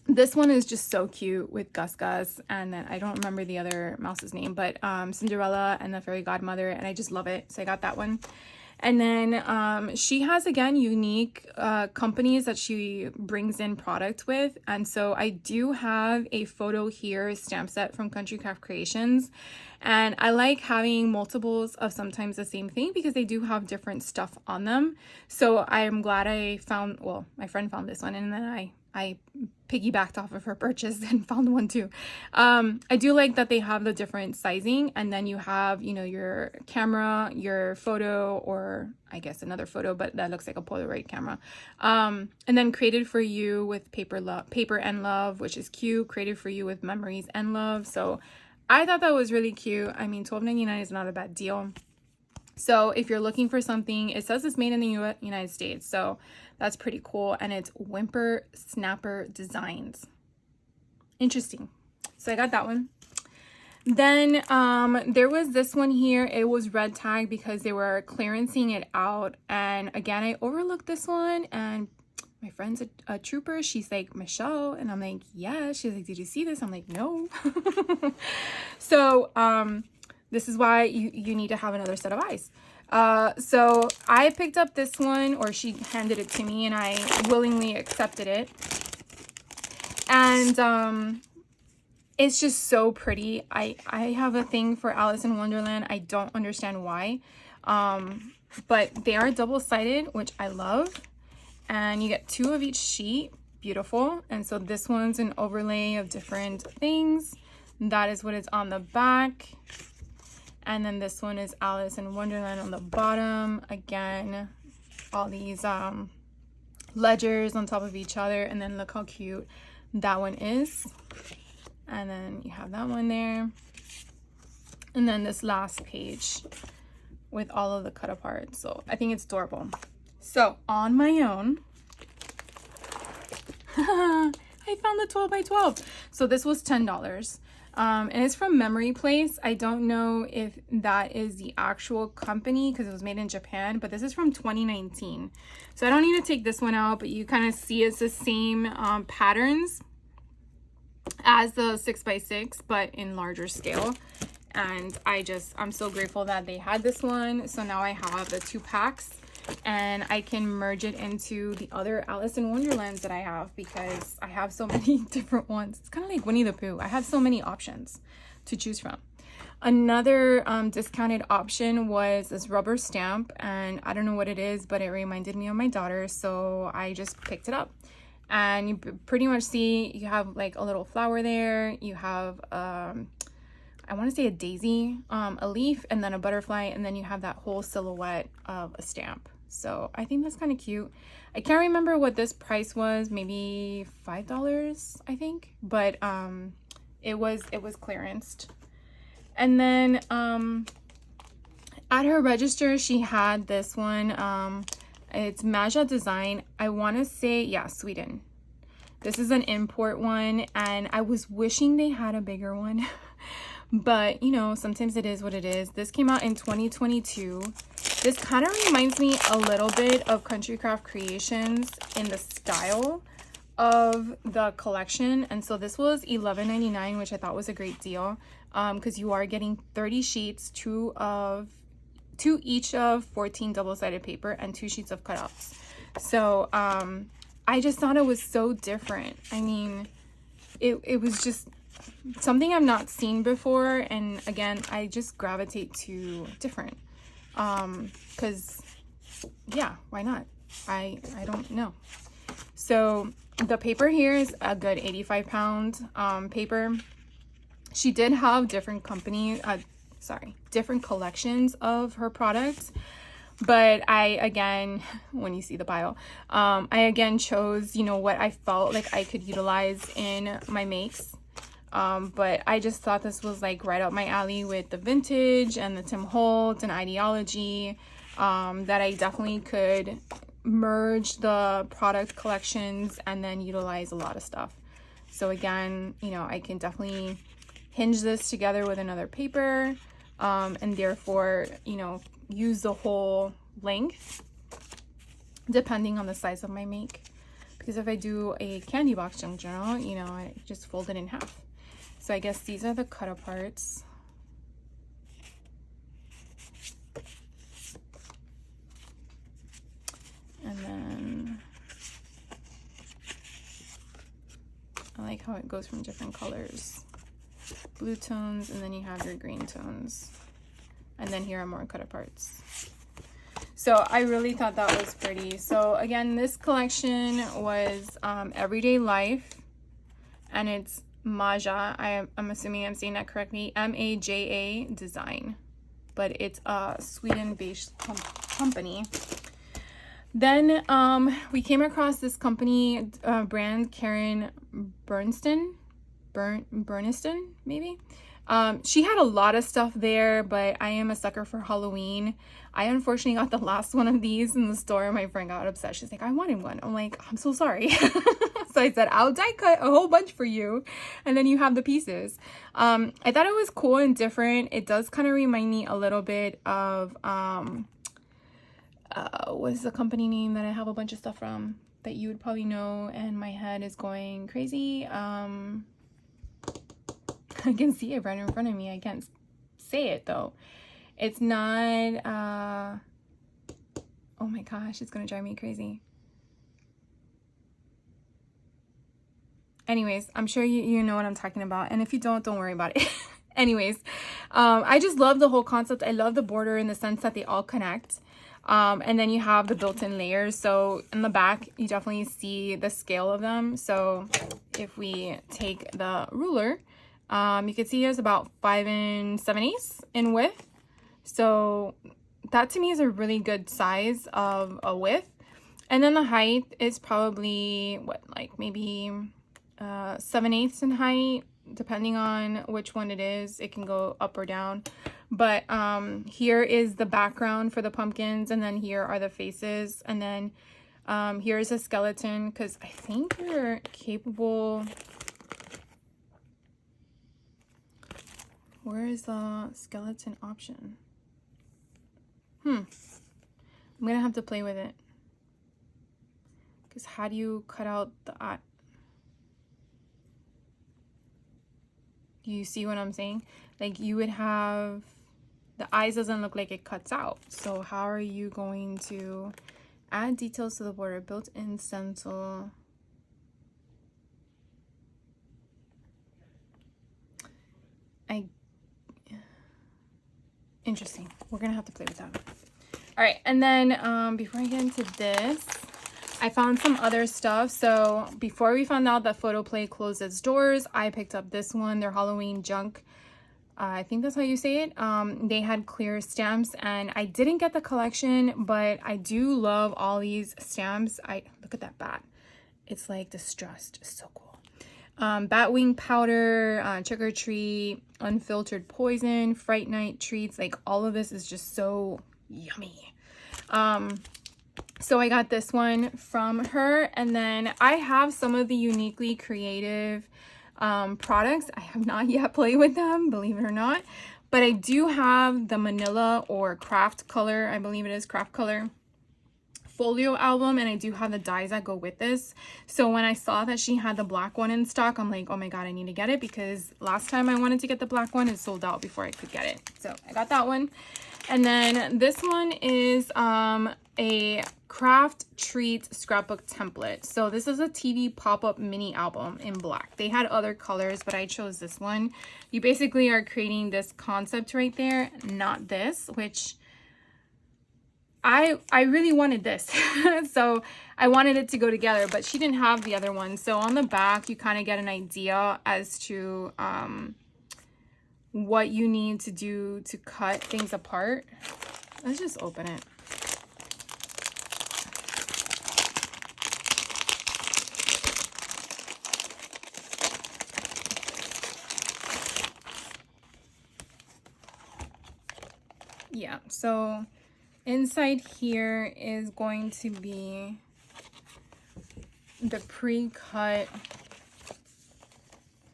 This one is just so cute with Gus Gus, and then I don't remember the other mouse's name, but Cinderella and the fairy godmother, and I just love it, so I got that one. And then she has, again, unique companies that she brings in product with. And so I do have a photo here stamp set from Country Craft Creations. And I like having multiples of sometimes the same thing because they do have different stuff on them. So I'm glad I found, well, my friend found this one, and then I piggybacked off of her purchase and found one too. I do like that they have the different sizing, and then you have, you know, your camera, your photo, or I guess another photo, but that looks like a Polaroid camera. And then Created for You with Paper and Love, which is cute. Created for You with Memories and Love. So I thought that was really cute. I mean, $12.99 is not a bad deal. So if you're looking for something, it says it's made in the United States. So that's pretty cool. And it's Whimper Snapper Designs. Interesting. So I got that one. Then there was this one here. It was red tag because they were clearancing it out. And again, I overlooked this one, and my friend's a trooper. She's like, Michelle, and I'm like, yeah. She's like, did you see this? I'm like, no. So this is why you need to have another set of eyes. So I picked up this one, or she handed it to me, and I willingly accepted it. And it's just so pretty. I have a thing for Alice in Wonderland. I don't understand why. But they are double-sided, which I love. And you get 2 of each sheet. Beautiful. And so this one's an overlay of different things. That is what is on the back. And then this one is Alice in Wonderland on the bottom. Again, all these ledgers on top of each other. And then look how cute that one is. And then you have that one there. And then this last page with all of the cut apart. So I think it's adorable. So on my own, I found the 12 by 12. So this was $10. And it's from Memory Place. I don't know if that is the actual company because it was made in Japan, but this is from 2019. So I don't need to take this one out, but you kind of see it's the same patterns as the 6x6, but in larger scale. And I'm so grateful that they had this one. So now I have the 2 packs, and I can merge it into the other Alice in Wonderlands that I have because I have so many different ones. It's kind of like Winnie the Pooh. I have so many options to choose from. Another discounted option was this rubber stamp, and I don't know what it is, but it reminded me of my daughter, so I just picked it up. And you pretty much see you have like a little flower there. You have I want to say a daisy, a leaf, and then a butterfly, and then you have that whole silhouette of a stamp. So I think that's kind of cute. I can't remember what this price was, maybe $5, I think, but it was clearanced. And then at her register, she had this one. It's Maja Design. I want to say, yeah, Sweden. This is an import one, and I was wishing they had a bigger one. But, you know, sometimes it is what it is. This came out in 2022. This kind of reminds me a little bit of Country Craft Creations in the style of the collection. And so this was $11.99, which I thought was a great deal because you are getting 30 sheets, two each of 14 double-sided paper and 2 sheets of cutouts. So I just thought it was so different. I mean, it was just something I've not seen before, and again, I just gravitate to different because yeah, why not? I don't know. So the paper here is a good 85-pound paper. She did have different different collections of her products, but I again, when you see the pile, I again chose, you know, what I felt like I could utilize in my makes. But I just thought this was like right up my alley with the vintage and the Tim Holtz and ideology, that I definitely could merge the product collections and then utilize a lot of stuff. So again, you know, I can definitely hinge this together with another paper, and therefore, you know, use the whole length depending on the size of my make. because if I do a candy box junk journal, you know, I just fold it in half. So I guess these are the cut aparts. And then I like how it goes from different colors. Blue tones, and then you have your green tones. And then here are more cut aparts. So I really thought that was pretty. So again, this collection was Everyday Life, and it's Maja. I'm assuming I'm saying that correctly. M-A-J-A design, but it's a Sweden-based company. Then we came across this company, brand Karen Berniston, maybe. She had a lot of stuff there, but I am a sucker for Halloween. I unfortunately got the last one of these in the store. My friend got upset. She's like, I wanted one. I'm like, I'm so sorry. So I said, I'll die cut a whole bunch for you, and then you have the pieces. I thought it was cool and different. It does kind of remind me a little bit of what is the company name that I have a bunch of stuff from that you would probably know, and my head is going crazy. I can see it right in front of me. I can't say it though. It's not oh my gosh, it's gonna drive me crazy. Anyways, I'm sure you know what I'm talking about, and if you don't worry about it. Anyways, I just love the whole concept. I love the border in the sense that they all connect. And then you have the built-in layers. So in the back, you definitely see the scale of them. So if we take the ruler, you can see it's about 5 7/8 in width. So that to me is a really good size of a width. And then the height is probably what, like maybe 7/8 in height, depending on which one it is. It can go up or down. But here is the background for the pumpkins, and then here are the faces, and then here's a skeleton, because I think you're capable. Where is the skeleton option? I'm gonna have to play with it, because how do you cut out the eye? Do you see what I'm saying? Like, you would have the eyes, doesn't look like it cuts out. So how are you going to add details to the border? Built-in stencil. Interesting. We're gonna have to play with that. All right, and then before I get into this, I found some other stuff. So before we found out that Photoplay closed its doors, I picked up this one, their Halloween junk. I think that's how you say it. They had clear stamps, and I didn't get the collection, but I do love all these stamps. Look at that bat. It's like distressed. It's so cool. Batwing powder, trick or treat, unfiltered poison, fright night treats. Like, all of this is just so yummy. So I got this one from her, and then I have some of the Uniquely Creative products. I have not yet played with them, believe it or not, but I do have the Manila or Craft Color, I believe it is Craft Color folio album, and I do have the dies that go with this. So when I saw that she had the black one in stock, I'm like, oh my god, I need to get it, because last time I wanted to get the black one, it sold out before I could get it. So I got that one. And then this one is a Craft Treat scrapbook template. So this is a TV pop-up mini album in black. They had other colors, but I chose this one. You basically are creating this concept right there, not this, which I really wanted this. So I wanted it to go together, but she didn't have the other one. So on the back, you kind of get an idea as to what you need to do to cut things apart. Let's just open it. Yeah, so inside here is going to be the pre-cut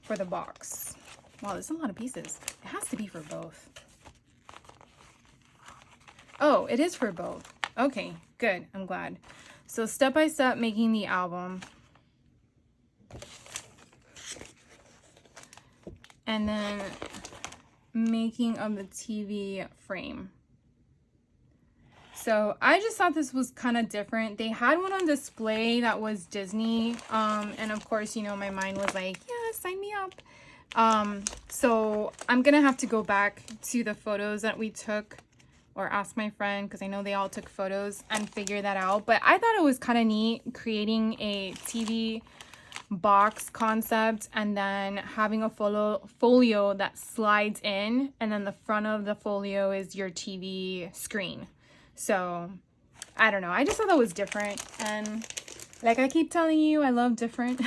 for the box. Wow, there's a lot of pieces. It has to be for both. Oh, it is for both. Okay, good. I'm glad. So step by step making the album. and then making of the TV frame. So I just thought this was kind of different. They had one on display that was Disney. And of course, you know, my mind was like, yeah, sign me up. So I'm going to have to go back to the photos that we took, or ask my friend, because I know they all took photos, and figure that out. But I thought it was kind of neat creating a TV box concept and then having a folio that slides in, and then the front of the folio is your TV screen. So I don't know, I just thought that was different, and like I keep telling you, I love different.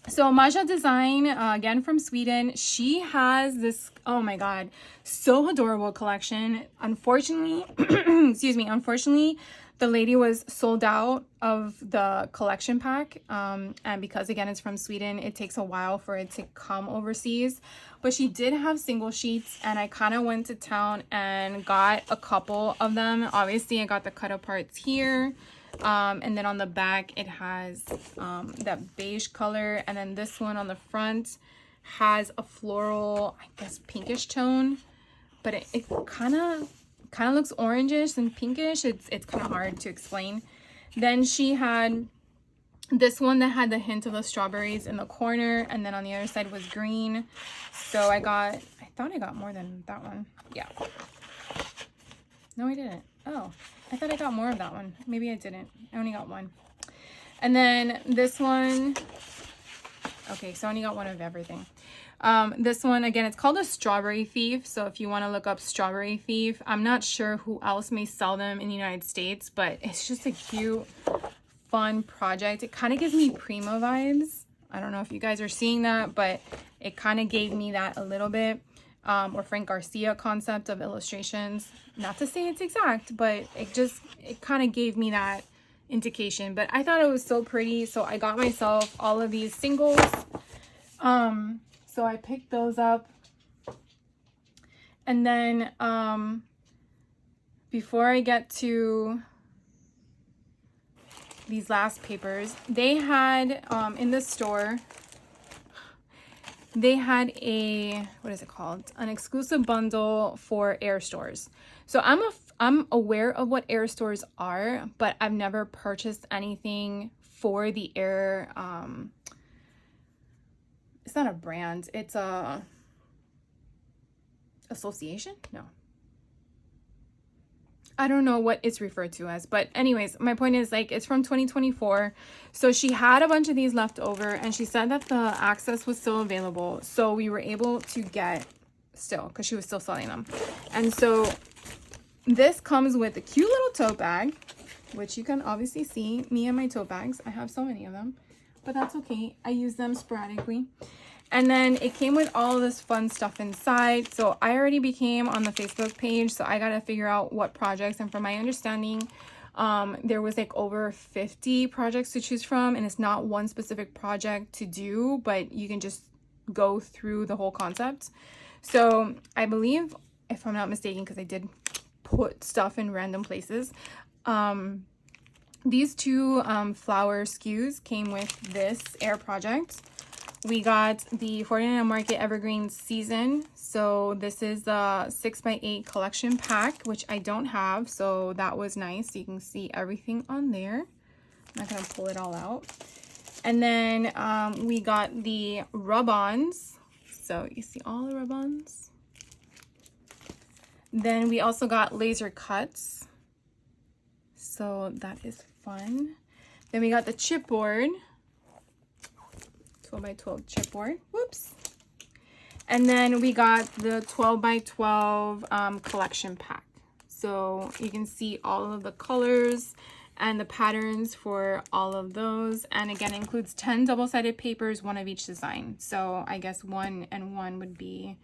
So Maja Design, again from Sweden, she has this, oh my god, so adorable collection. Unfortunately, excuse me, unfortunately, the lady was sold out of the collection pack. And because again, it's from Sweden, it takes a while for it to come overseas. But she did have single sheets, and I kind of went to town and got a couple of them. Obviously, I got the cut aparts here. And then on the back, it has that beige color. And then this one on the front has a floral, I guess, pinkish tone. But it kind of looks orangish and pinkish. It's kind of hard to explain. Then she had this one that had the hint of the strawberries in the corner, and then on the other side was green. So I thought I got more than that one. Yeah. No, I didn't. Oh, I thought I got more of that one. Maybe I didn't. I only got one. And then this one. Okay, so I only got one of everything. This one, again, it's called a Strawberry Thief. So if you want to look up Strawberry Thief, I'm not sure who else may sell them in the United States, but it's just a cute, fun project. It kind of gives me Prima vibes. I don't know if you guys are seeing that, but it kind of gave me that a little bit. Or Frank Garcia concept of illustrations. Not to say it's exact, but it kind of gave me that indication. But I thought it was so pretty, so I got myself all of these singles. So I picked those up. And then before I get to these last papers, they had in the store, they had a, what is it called? An exclusive bundle for air stores. So I'm aware of what air stores are, but I've never purchased anything for the air. It's not a brand. It's a association? No. I don't know what it's referred to as, but anyways, my point is, like, it's from 2024. So she had a bunch of these left over, and she said that the access was still available. So we were able to get still, because she was still selling them. And so this comes with a cute little tote bag, which you can obviously see me and my tote bags. I have so many of them, but that's okay. I use them sporadically. And then it came with all of this fun stuff inside. So I already became on the Facebook page, so I got to figure out what projects. And from my understanding, there was like over 50 projects to choose from. And it's not one specific project to do, but you can just go through the whole concept. So I believe, if I'm not mistaken, because I did put stuff in random places, these two flower SKUs came with this air project. We got the 49 Market Evergreen Season. So this is the 6x8 collection pack, which I don't have. So that was nice. You can see everything on there. I'm not going to pull it all out. And then we got the rub-ons. So you see all the rub-ons. Then we also got laser cuts. So that is fun. Then we got the chipboard. 12x12 chipboard. Whoops. And then we got the 12x12 collection pack. So you can see all of the colors and the patterns for all of those. And again, it includes 10 double-sided papers, one of each design. So I guess 1 and 1 would be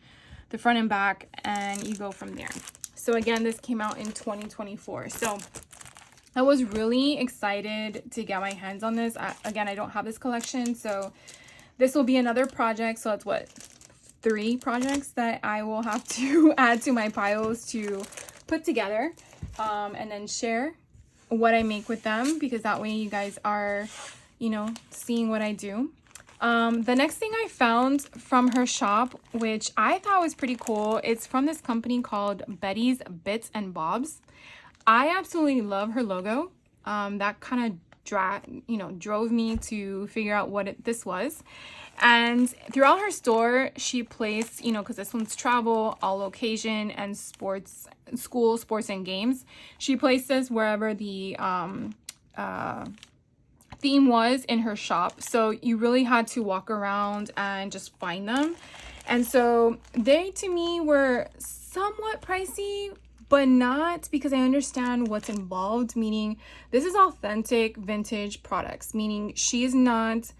the front and back, and you go from there. So again, this came out in 2024. So I was really excited to get my hands on this. Again, I don't have this collection, so this will be another project. So it's what, 3 projects that I will have to add to my piles to put together and then share what I make with them, because that way you guys are, you know, seeing what I do. The next thing I found from her shop, which I thought was pretty cool, it's from this company called Betty's Bits and Bobs. I absolutely love her logo. That kind of drove me to figure out what this was. And throughout her store, she placed, because this one's travel, all occasion, and sports, school, sports, and games. She places wherever the theme was in her shop. So you really had to walk around and just find them. And so they, to me, were somewhat pricey, but not, because I understand what's involved, meaning this is authentic vintage products, meaning she is not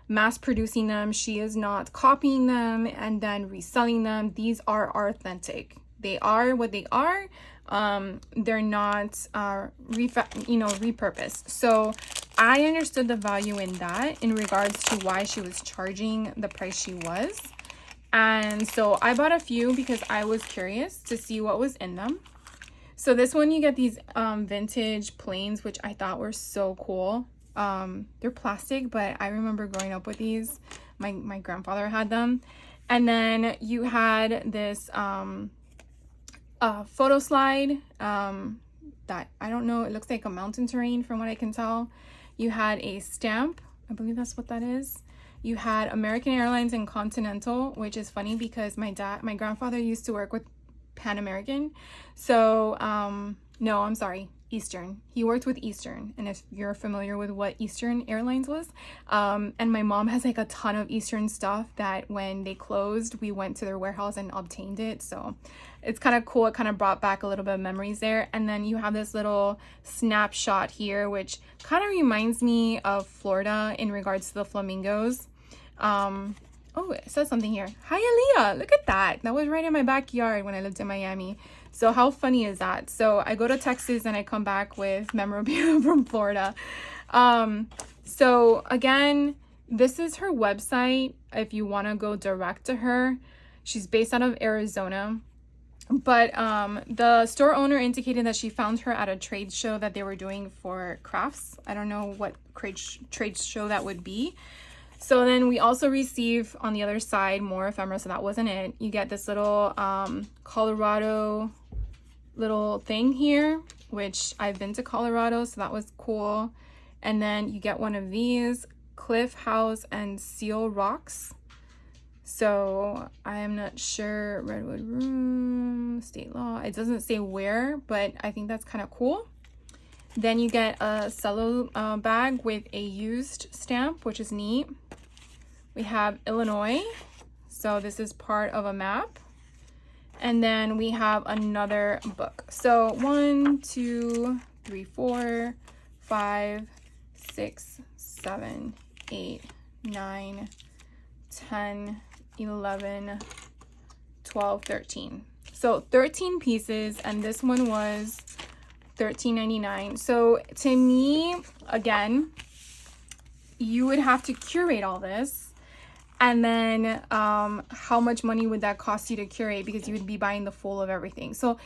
mass producing them, she is not copying them and then reselling them. These are authentic. They are what they are. They're not repurposed. So I understood the value in that in regards to why she was charging the price she was. And so I bought a few because I was curious to see what was in them. So this one, you get these vintage planes, which I thought were so cool. They're plastic, but I remember growing up with these. My grandfather had them. And then you had this photo slide that, I don't know, it looks like a mountain terrain from what I can tell. You had a stamp. I believe that's what that is. You had American Airlines and Continental, which is funny because my grandfather used to work with Pan American. So, no, I'm sorry, Eastern. He worked with Eastern. And if you're familiar with what Eastern Airlines was, and my mom has like a ton of Eastern stuff that when they closed, we went to their warehouse and obtained it. So it's kind of cool. It kind of brought back a little bit of memories there. And then you have this little snapshot here, which kind of reminds me of Florida in regards to the flamingos. Oh, it says something here. Hi, Aaliyah. Look at that. That was right in my backyard when I lived in Miami. So how funny is that? So I go to Texas and I come back with memorabilia from Florida. So again, this is her website if you want to go direct to her. She's based out of Arizona. But the store owner indicated that she found her at a trade show that they were doing for crafts. I don't know what trade show that would be. So then we also receive on the other side more ephemera, so that wasn't it. You get this little Colorado little thing here, which I've been to Colorado, so that was cool. And then you get one of these, Cliff House and Seal Rocks. So I am not sure, Redwood Room, state law. It doesn't say where, but I think that's kind of cool. Then you get a cello bag with a used stamp, which is neat. We have Illinois. So this is part of a map. And then we have another book. So 1, 2, 3, 4, 5, 6, 7, 8, 9, 10, 11, 12, 13. So 13 pieces, and this one was $13.99. So to me, again, you would have to curate all this. And then how much money would that cost you to curate? Because you would be buying the full of everything. So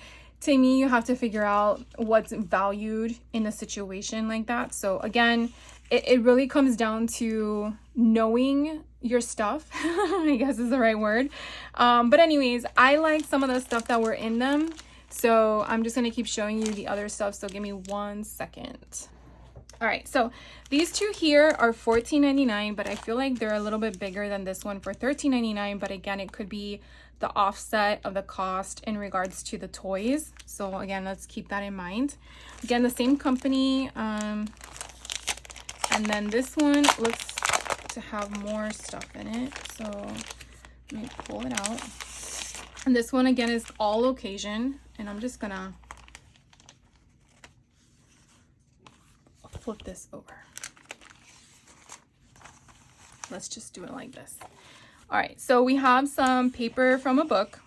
to me, you have to figure out what's valued in a situation like that. So again, it really comes down to knowing your stuff, I guess is the right word. But anyways, I like some of the stuff that were in them. So I'm just going to keep showing you the other stuff. So give me 1 second. All right, so these two here are $14.99, but I feel like they're a little bit bigger than this one for $13.99. But again, it could be the offset of the cost in regards to the toys. So again, let's keep that in mind. Again, the same company. And then this one looks to have more stuff in it. So let me pull it out. And this one again is all occasion. And I'm just gonna flip this over. Let's just do it like this. All right, so we have some paper from a book,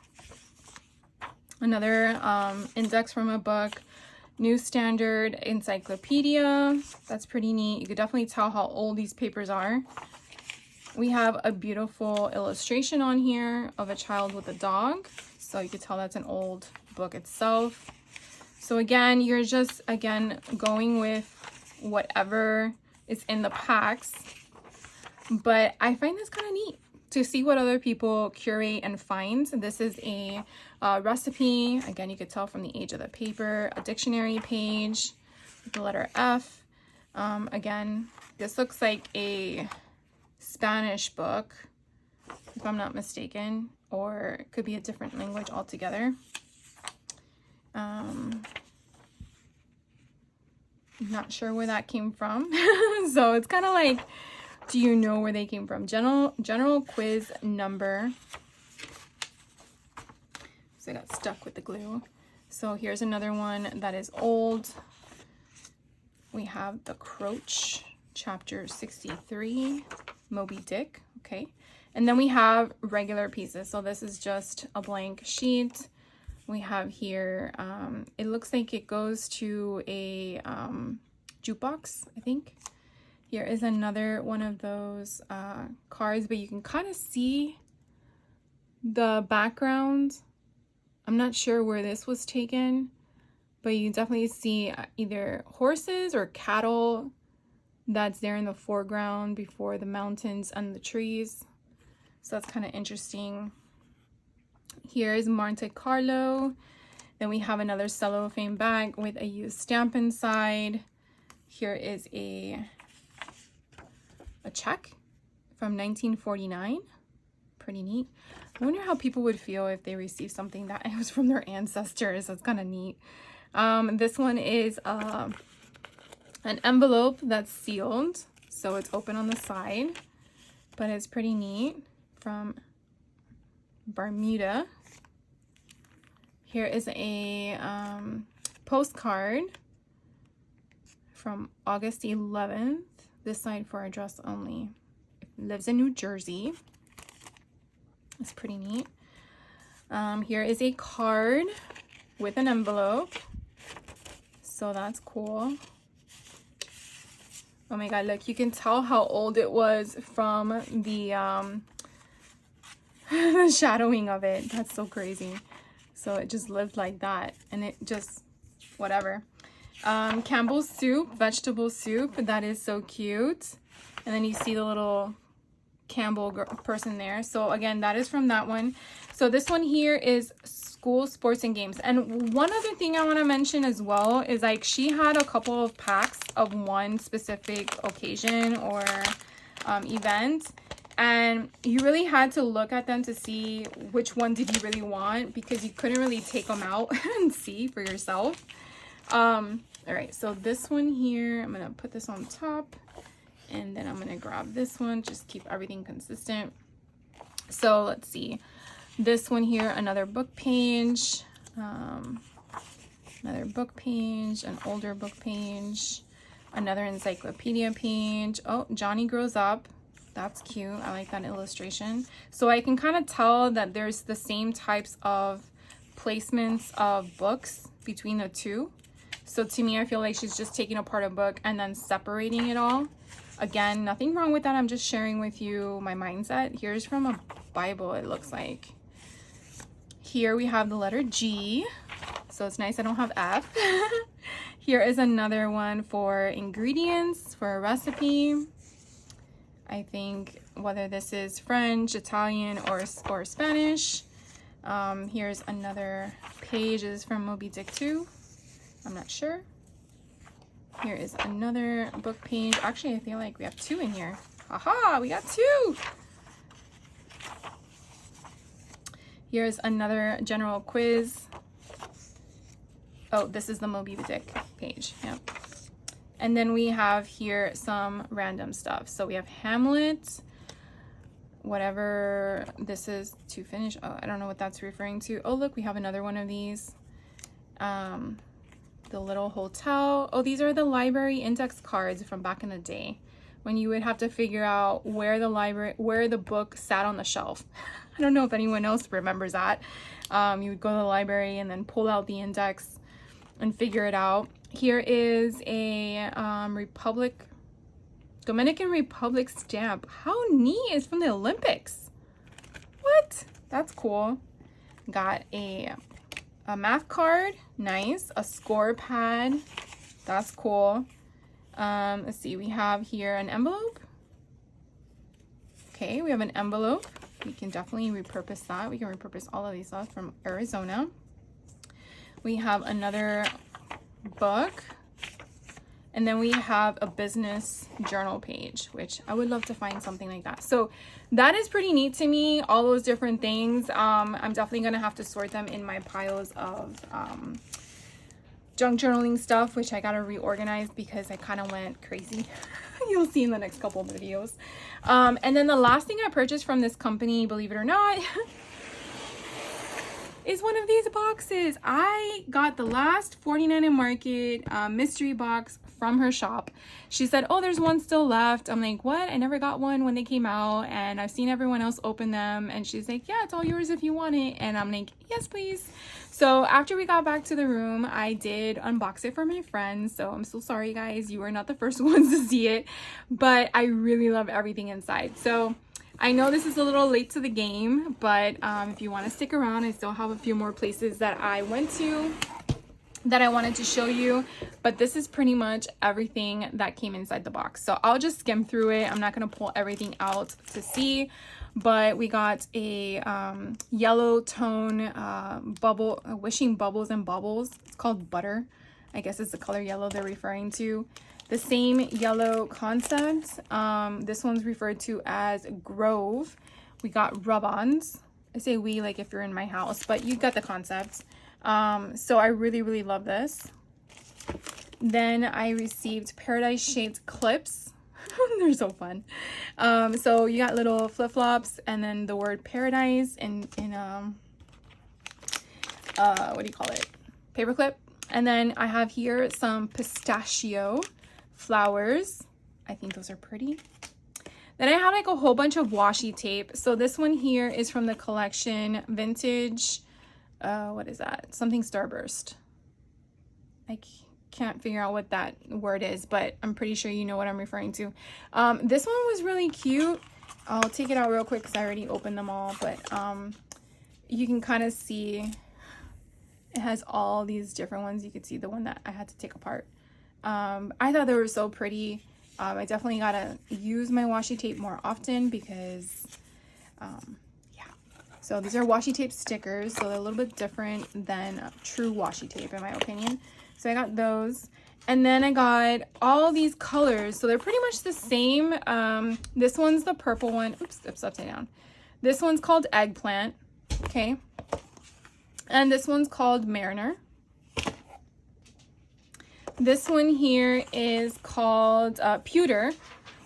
another index from a book, New Standard Encyclopedia. That's pretty neat. You could definitely tell how old these papers are. We have a beautiful illustration on here of a child with a dog. So you could tell that's an old book itself. So again, you're just, again, going with whatever is in the packs. but I find this kind of neat to see what other people curate and find. This is a recipe. Again, you could tell from the age of the paper. A dictionary page with the letter F. Again, this looks like a Spanish book, if I'm not mistaken, or it could be a different language altogether. Not sure where that came from. So it's kind of like, do you know where they came from? General quiz number. So I got stuck with the glue. So here's another one that is old. We have The Croach, chapter 63, Moby Dick. Okay. And then we have regular pieces. So this is just a blank sheet. We have here, it looks like it goes to a jukebox, I think. Here is another one of those cards, but you can kind of see the background. I'm not sure where this was taken, but you definitely see either horses or cattle that's there in the foreground before the mountains and the trees. So that's kind of interesting. Here is Monte Carlo. Then we have another cellophane bag with a used stamp inside. Here is a check from 1949. Pretty neat. I wonder how people would feel if they received something that was from their ancestors. That's kind of neat. This one is an envelope that's sealed, so it's open on the side, but it's pretty neat, from Bermuda. Here is a postcard from August 11th. This side for address only. It lives in New Jersey. It's pretty neat. Here is a card with an envelope. So that's cool. Oh my god, look, you can tell how old it was from the the shadowing of it. That's so crazy. So it just lived like that, and it just whatever. Campbell's soup, vegetable soup. That is so cute. And then you see the little Campbell person there. So again, that is from that one. So this one here is school sports and games. And one other thing I want to mention as well is, like, she had a couple of packs of one specific occasion or event, and you really had to look at them to see which one did you really want, because you couldn't really take them out and see for yourself. All right, so this one here, I'm gonna put this on top, and then I'm gonna grab this one, just keep everything consistent. So let's see, this one here, another book page, another book page, an older book page, another encyclopedia page. Oh, Johnny Grows Up. That's cute. I like that illustration. So I can kind of tell that there's the same types of placements of books between the two. So to me, I feel like she's just taking apart a book and then separating it all. Again, nothing wrong with that. I'm just sharing with you my mindset. Here's from a Bible, it looks like. Here we have the letter G. So it's nice I don't have F. Here is another one for ingredients for a recipe. I think whether this is French, Italian, or Spanish. Here's another page, is from Moby Dick 2. I'm not sure. Here is another book page. Actually, I feel like we have two in here. Aha, we got two. Here's another general quiz. Oh, this is the Moby Dick page. Yep. And then we have here some random stuff. So we have Hamlet, whatever this is to finish. Oh, I don't know what that's referring to. Oh, look, we have another one of these. The Little Hotel. Oh, these are the library index cards from back in the day, when you would have to figure out where the book sat on the shelf. I don't know if anyone else remembers that. You would go to the library and then pull out the index and figure it out. Here is a Dominican Republic stamp. How neat! It's from the Olympics. What? That's cool. Got a math card. Nice. A score pad. That's cool. Let's see. We have here an envelope. Okay, we have an envelope. We can definitely repurpose that. We can repurpose all of these stuff from Arizona. We have another book. And then we have a business journal page, which I would love to find something like that. So that is pretty neat to me, all those different things. I'm definitely going to have to sort them in my piles of junk journaling stuff, which I got to reorganize because I kind of went crazy. You'll see in the next couple of videos. And then the last thing I purchased from this company, believe it or not, is one of these boxes. I got the last 49 in Market mystery box from her shop. She said, oh, there's one still left. I'm like, what? I never got one when they came out, and I've seen everyone else open them. And she's like, yeah, it's all yours if you want it. And I'm like, yes, please. So after we got back to the room, I did unbox it for my friends. So I'm so sorry, guys. You are not the first ones to see it, but I really love everything inside. So I know this is a little late to the game, but if you want to stick around, I still have a few more places that I went to that I wanted to show you, but this is pretty much everything that came inside the box. So I'll just skim through it. I'm not going to pull everything out to see, but we got a yellow tone bubble, wishing bubbles and bubbles. It's called Butter. I guess it's the color yellow they're referring to. The same yellow concept. This one's referred to as Grove. We got rub-ons. I say we like if you're in my house, but you got the concept. So I really, really love this. Then I received Paradise Shaped clips. They're so fun. So you got little flip-flops and then the word paradise in what do you call it? Paperclip. And then I have here some pistachio flowers. I think those are pretty. Then I have like a whole bunch of washi tape. So this one here is from the collection Vintage, what is that? Something Starburst. I can't figure out what that word is, but I'm pretty sure you know what I'm referring to. This one was really cute. I'll take it out real quick because I already opened them all, but you can kind of see it has all these different ones. You could see the one that I had to take apart. I thought they were so pretty. I definitely gotta use my washi tape more often because yeah. So these are washi tape stickers, so they're a little bit different than true washi tape in my opinion. So I got those, and then I got all these colors, so they're pretty much the same. This one's the purple one. Oops, it's upside down. This one's called Eggplant. Okay, and this one's called Mariner. This one here is called Pewter.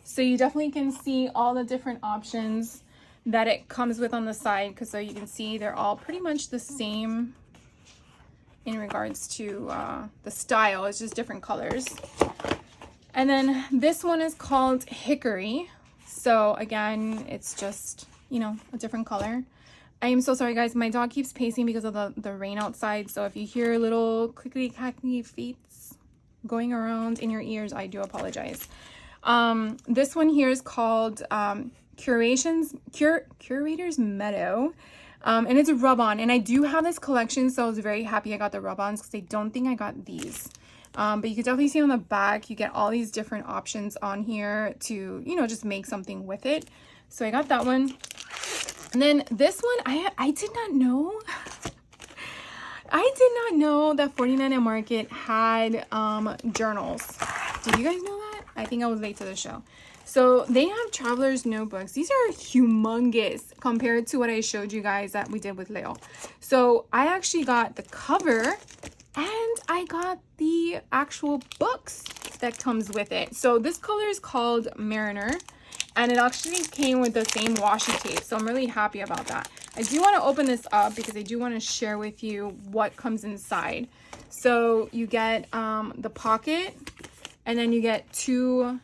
So you definitely can see all the different options that it comes with on the side, because so you can see they're all pretty much the same in regards to the style. It's just different colors. And then this one is called Hickory. So again, it's just, you know, a different color. I am so sorry, guys. My dog keeps pacing because of the rain outside. So if you hear little clickety-clackety feet going around in your ears, I do apologize. This one here is called Curator's Meadow, and it's a rub-on, and I do have this collection, so I was very happy I got the rub-ons because I don't think I got these. But you can definitely see on the back you get all these different options on here to, you know, just make something with it. So I got that one. And then this one, I did not know I did not know that 49 and Market had journals. Did you guys know that? I think I was late to the show. So they have traveler's notebooks. These are humongous compared to what I showed you guys that we did with Leo. So I actually got the cover and I got the actual books that comes with it. So this color is called Mariner, and it actually came with the same washi tape. So I'm really happy about that. I do want to open this up because I do want to share with you what comes inside. So you get the pocket, and then you get two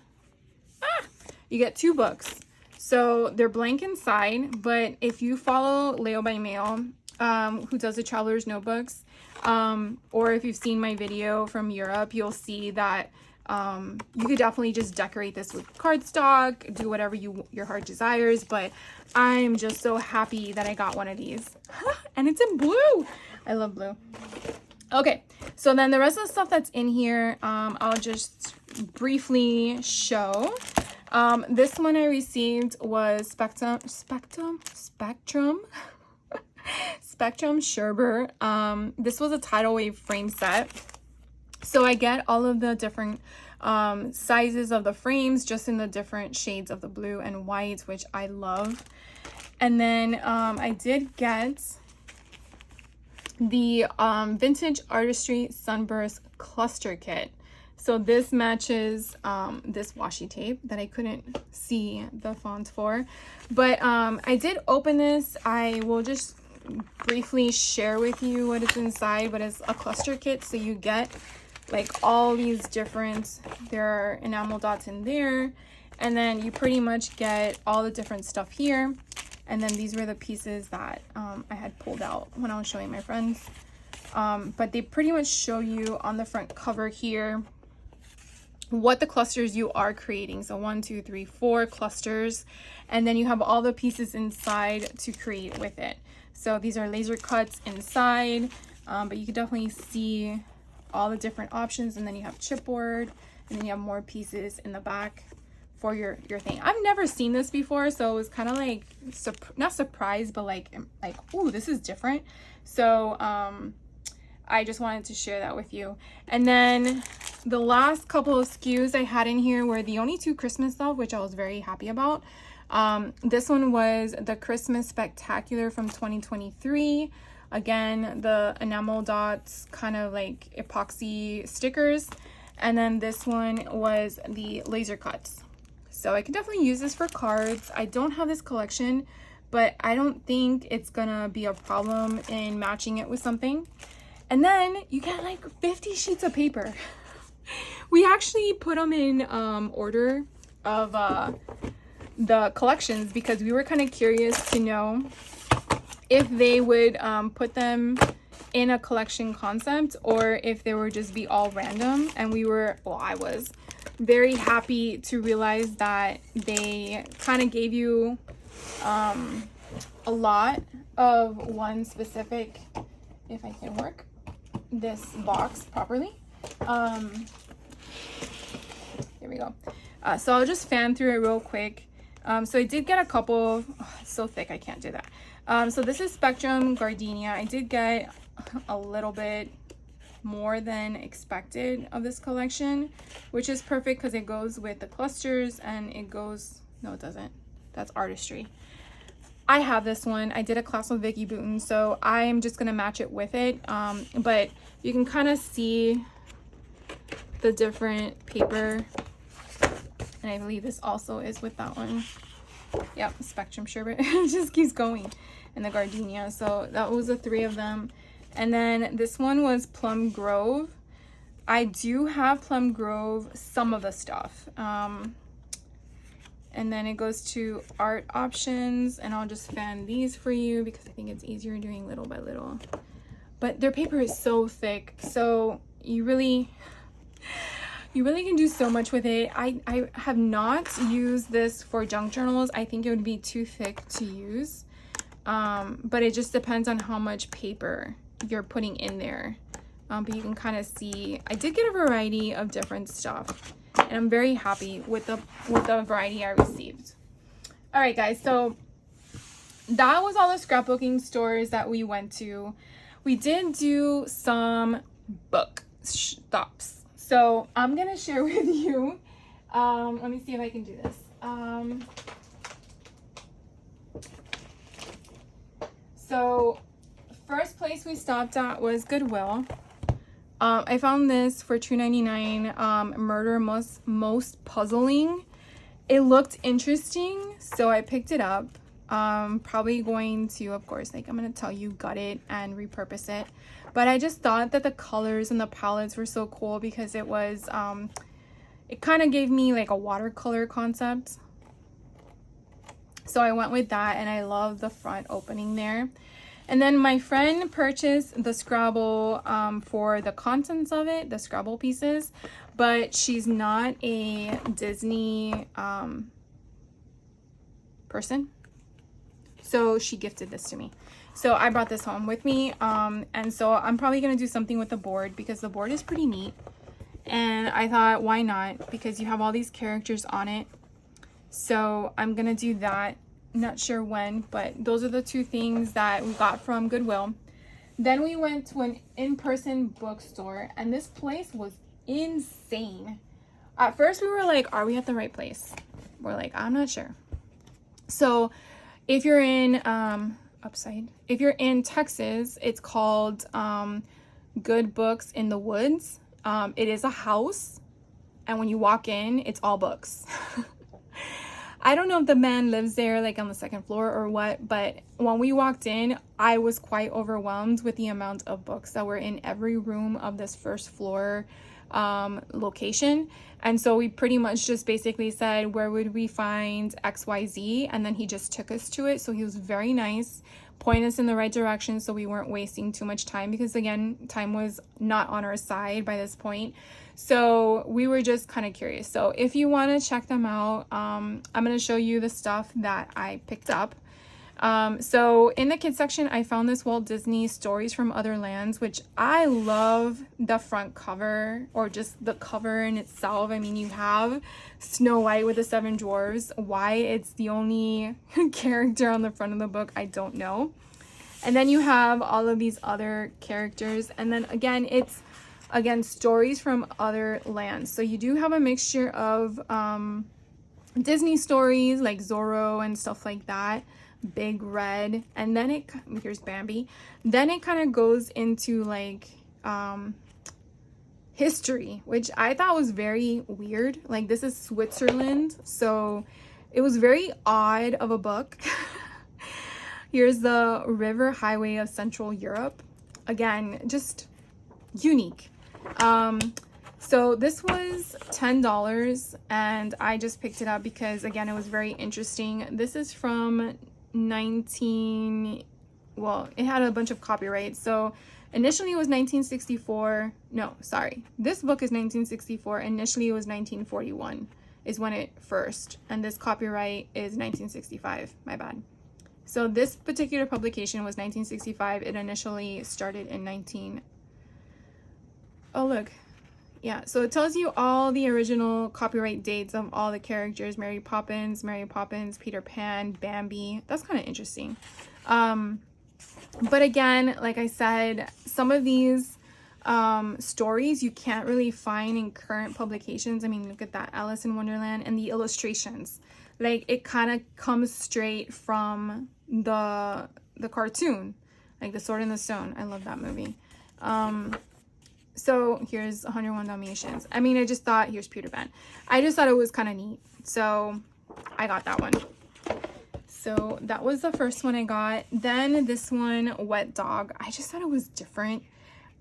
books. So they're blank inside, but if you follow Leo by Mail, who does the traveler's notebooks, or if you've seen my video from Europe, you'll see that you could definitely just decorate this with cardstock, do whatever your heart desires, but I'm just so happy that I got one of these. And it's in blue. I love blue. Okay, so then the rest of the stuff that's in here, I'll just briefly show. This one I received was Spectrum Sherbert. This was a tidal wave frame set. So I get all of the different sizes of the frames, just in the different shades of the blue and white, which I love. And then I did get the Vintage Artistry Sunburst Cluster Kit. So this matches this washi tape that I couldn't see the font for. But I did open this. I will just briefly share with you what is inside, but it's a cluster kit. So you get like all these different, there are enamel dots in there. And then you pretty much get all the different stuff here. And then these were the pieces that I had pulled out when I was showing my friends. But they pretty much show you on the front cover here what the clusters you are creating. So 1, 2, 3, 4 clusters. And then you have all the pieces inside to create with it. So these are laser cuts inside, but you can definitely see all the different options. And then you have chipboard, and then you have more pieces in the back for your thing. I've never seen this before, so it was kind of like not surprised, but like oh, this is different. So I just wanted to share that with you. And then the last couple of SKUs I had in here were the only 2 Christmas stuff, which I was very happy about. This one was the Christmas Spectacular from 2023. Again, the enamel dots, kind of like epoxy stickers. And then this one was the laser cuts. So I could definitely use this for cards. I don't have this collection, but I don't think it's gonna be a problem in matching it with something. And then you get like 50 sheets of paper. We actually put them in order of the collections because we were kind of curious to know if they would put them in a collection concept or if they would just be all random. And I was very happy to realize that they kind of gave you a lot of one specific, if I can work this box properly. Here we go. So I'll just fan through it real quick. So I did get a couple, it's so thick I can't do that. So this is Spectrum Gardenia. I did get a little bit more than expected of this collection, which is perfect because it goes with the clusters and it goes, no it doesn't, that's Artistry. I have this one. I did a class with Vicky Booten, so I'm just gonna match it with it. But you can kind of see the different paper, and I believe this also is with that one. Yep, Spectrum Sherbet. It just keeps going. And the Gardenia. So that was the 3 of them. And then this one was Plum Grove. I do have Plum Grove, some of the stuff. And then it goes to art options, and I'll just fan these for you because I think it's easier doing little by little. But their paper is so thick, so you really can do so much with it. I have not used this for junk journals. I think it would be too thick to use. But it just depends on how much paper you're putting in there. But you can kind of see, I did get a variety of different stuff, and I'm very happy with the variety I received. All right, guys, so that was all the scrapbooking stores that we went to. We did do some book stops. So I'm gonna share with you. Let me see if I can do this. So first place we stopped at was Goodwill. I found this for $2.99. Murder Most Puzzling. It looked interesting, so I picked it up. Probably going to, of course, like I'm gonna tell you, gut it and repurpose it. But I just thought that the colors and the palettes were so cool because it was, it kind of gave me like a watercolor concept. So I went with that, and I love the front opening there. And then my friend purchased the Scrabble for the contents of it, the Scrabble pieces, but she's not a Disney person. So she gifted this to me. So I brought this home with me. And so I'm probably going to do something with the board because the board is pretty neat. And I thought, why not? Because you have all these characters on it. So I'm gonna do that. Not sure when, but those are the two things that we got from Goodwill. Then we went to an in-person bookstore, and this place was insane. At first we were like, are we at the right place? We're like, I'm not sure. So if you're in if you're in Texas, it's called Good Books in the Woods. It is a house, and when you walk in, it's all books. I don't know if the man lives there like on the second floor or what, but when we walked in, I was quite overwhelmed with the amount of books that were in every room of this first floor location. And so we pretty much just basically said, where would we find XYZ? And then he just took us to it. So he was very nice, pointed us in the right direction so we weren't wasting too much time, because again, time was not on our side by this point. So we were just kind of curious. So if you want to check them out, I'm going to show you the stuff that I picked up. So in the kids section, I found this Walt Disney Stories from Other Lands, which I love the front cover, or just the cover in itself. I mean, you have Snow White with the 7 dwarves. Why it's the only character on the front of the book, I don't know. And then you have all of these other characters. And then again, it's stories from other lands. So you do have a mixture of Disney stories like Zorro and stuff like that. Big Red, and then here's Bambi. Then it kind of goes into like history, which I thought was very weird. Like, this is Switzerland, so it was very odd of a book. Here's the river highway of Central Europe. Again, just unique. So this was $10, and I just picked it up because again, it was very interesting. This is from it had a bunch of copyrights. So initially it was 1964. No, sorry. This book is 1964. Initially it was 1941 is when it first, and this copyright is 1965. My bad. So this particular publication was 1965. It initially started in Oh, look. Yeah, so it tells you all the original copyright dates of all the characters. Mary Poppins, Peter Pan, Bambi. That's kind of interesting. But again, like I said, some of these stories you can't really find in current publications. I mean, look at that, Alice in Wonderland, and the illustrations. Like, it kind of comes straight from the cartoon, like The Sword in the Stone. I love that movie. So here's 101 Dalmatians. I mean, I just thought, here's Peter Pan. I just thought it was kind of neat. So I got that one. So that was the first one I got. Then this one, Wet Dog. I just thought it was different.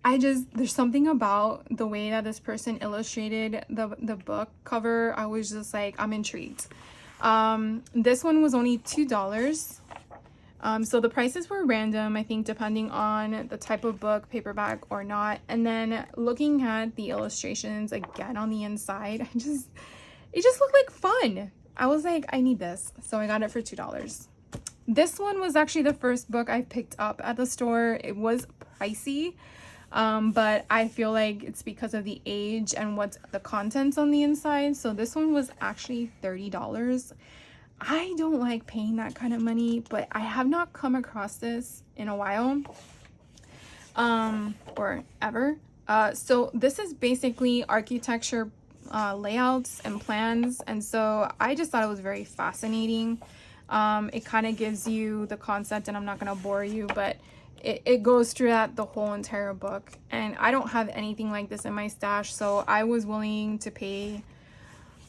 There's something about the way that this person illustrated the book cover. I was just like, I'm intrigued. This one was only $2. So the prices were random, I think, depending on the type of book, paperback or not. And then looking at the illustrations again on the inside, it just looked like fun. I was like, I need this. So I got it for $2. This one was actually the first book I picked up at the store. It was pricey, but I feel like it's because of the age and what's the contents on the inside. So this one was actually $30. I don't like paying that kind of money, but I have not come across this in a while, or ever. So this is basically architecture, layouts and plans, and so I just thought it was very fascinating. It kind of gives you the concept, and I'm not going to bore you, but it goes through that the whole entire book, and I don't have anything like this in my stash, so I was willing to pay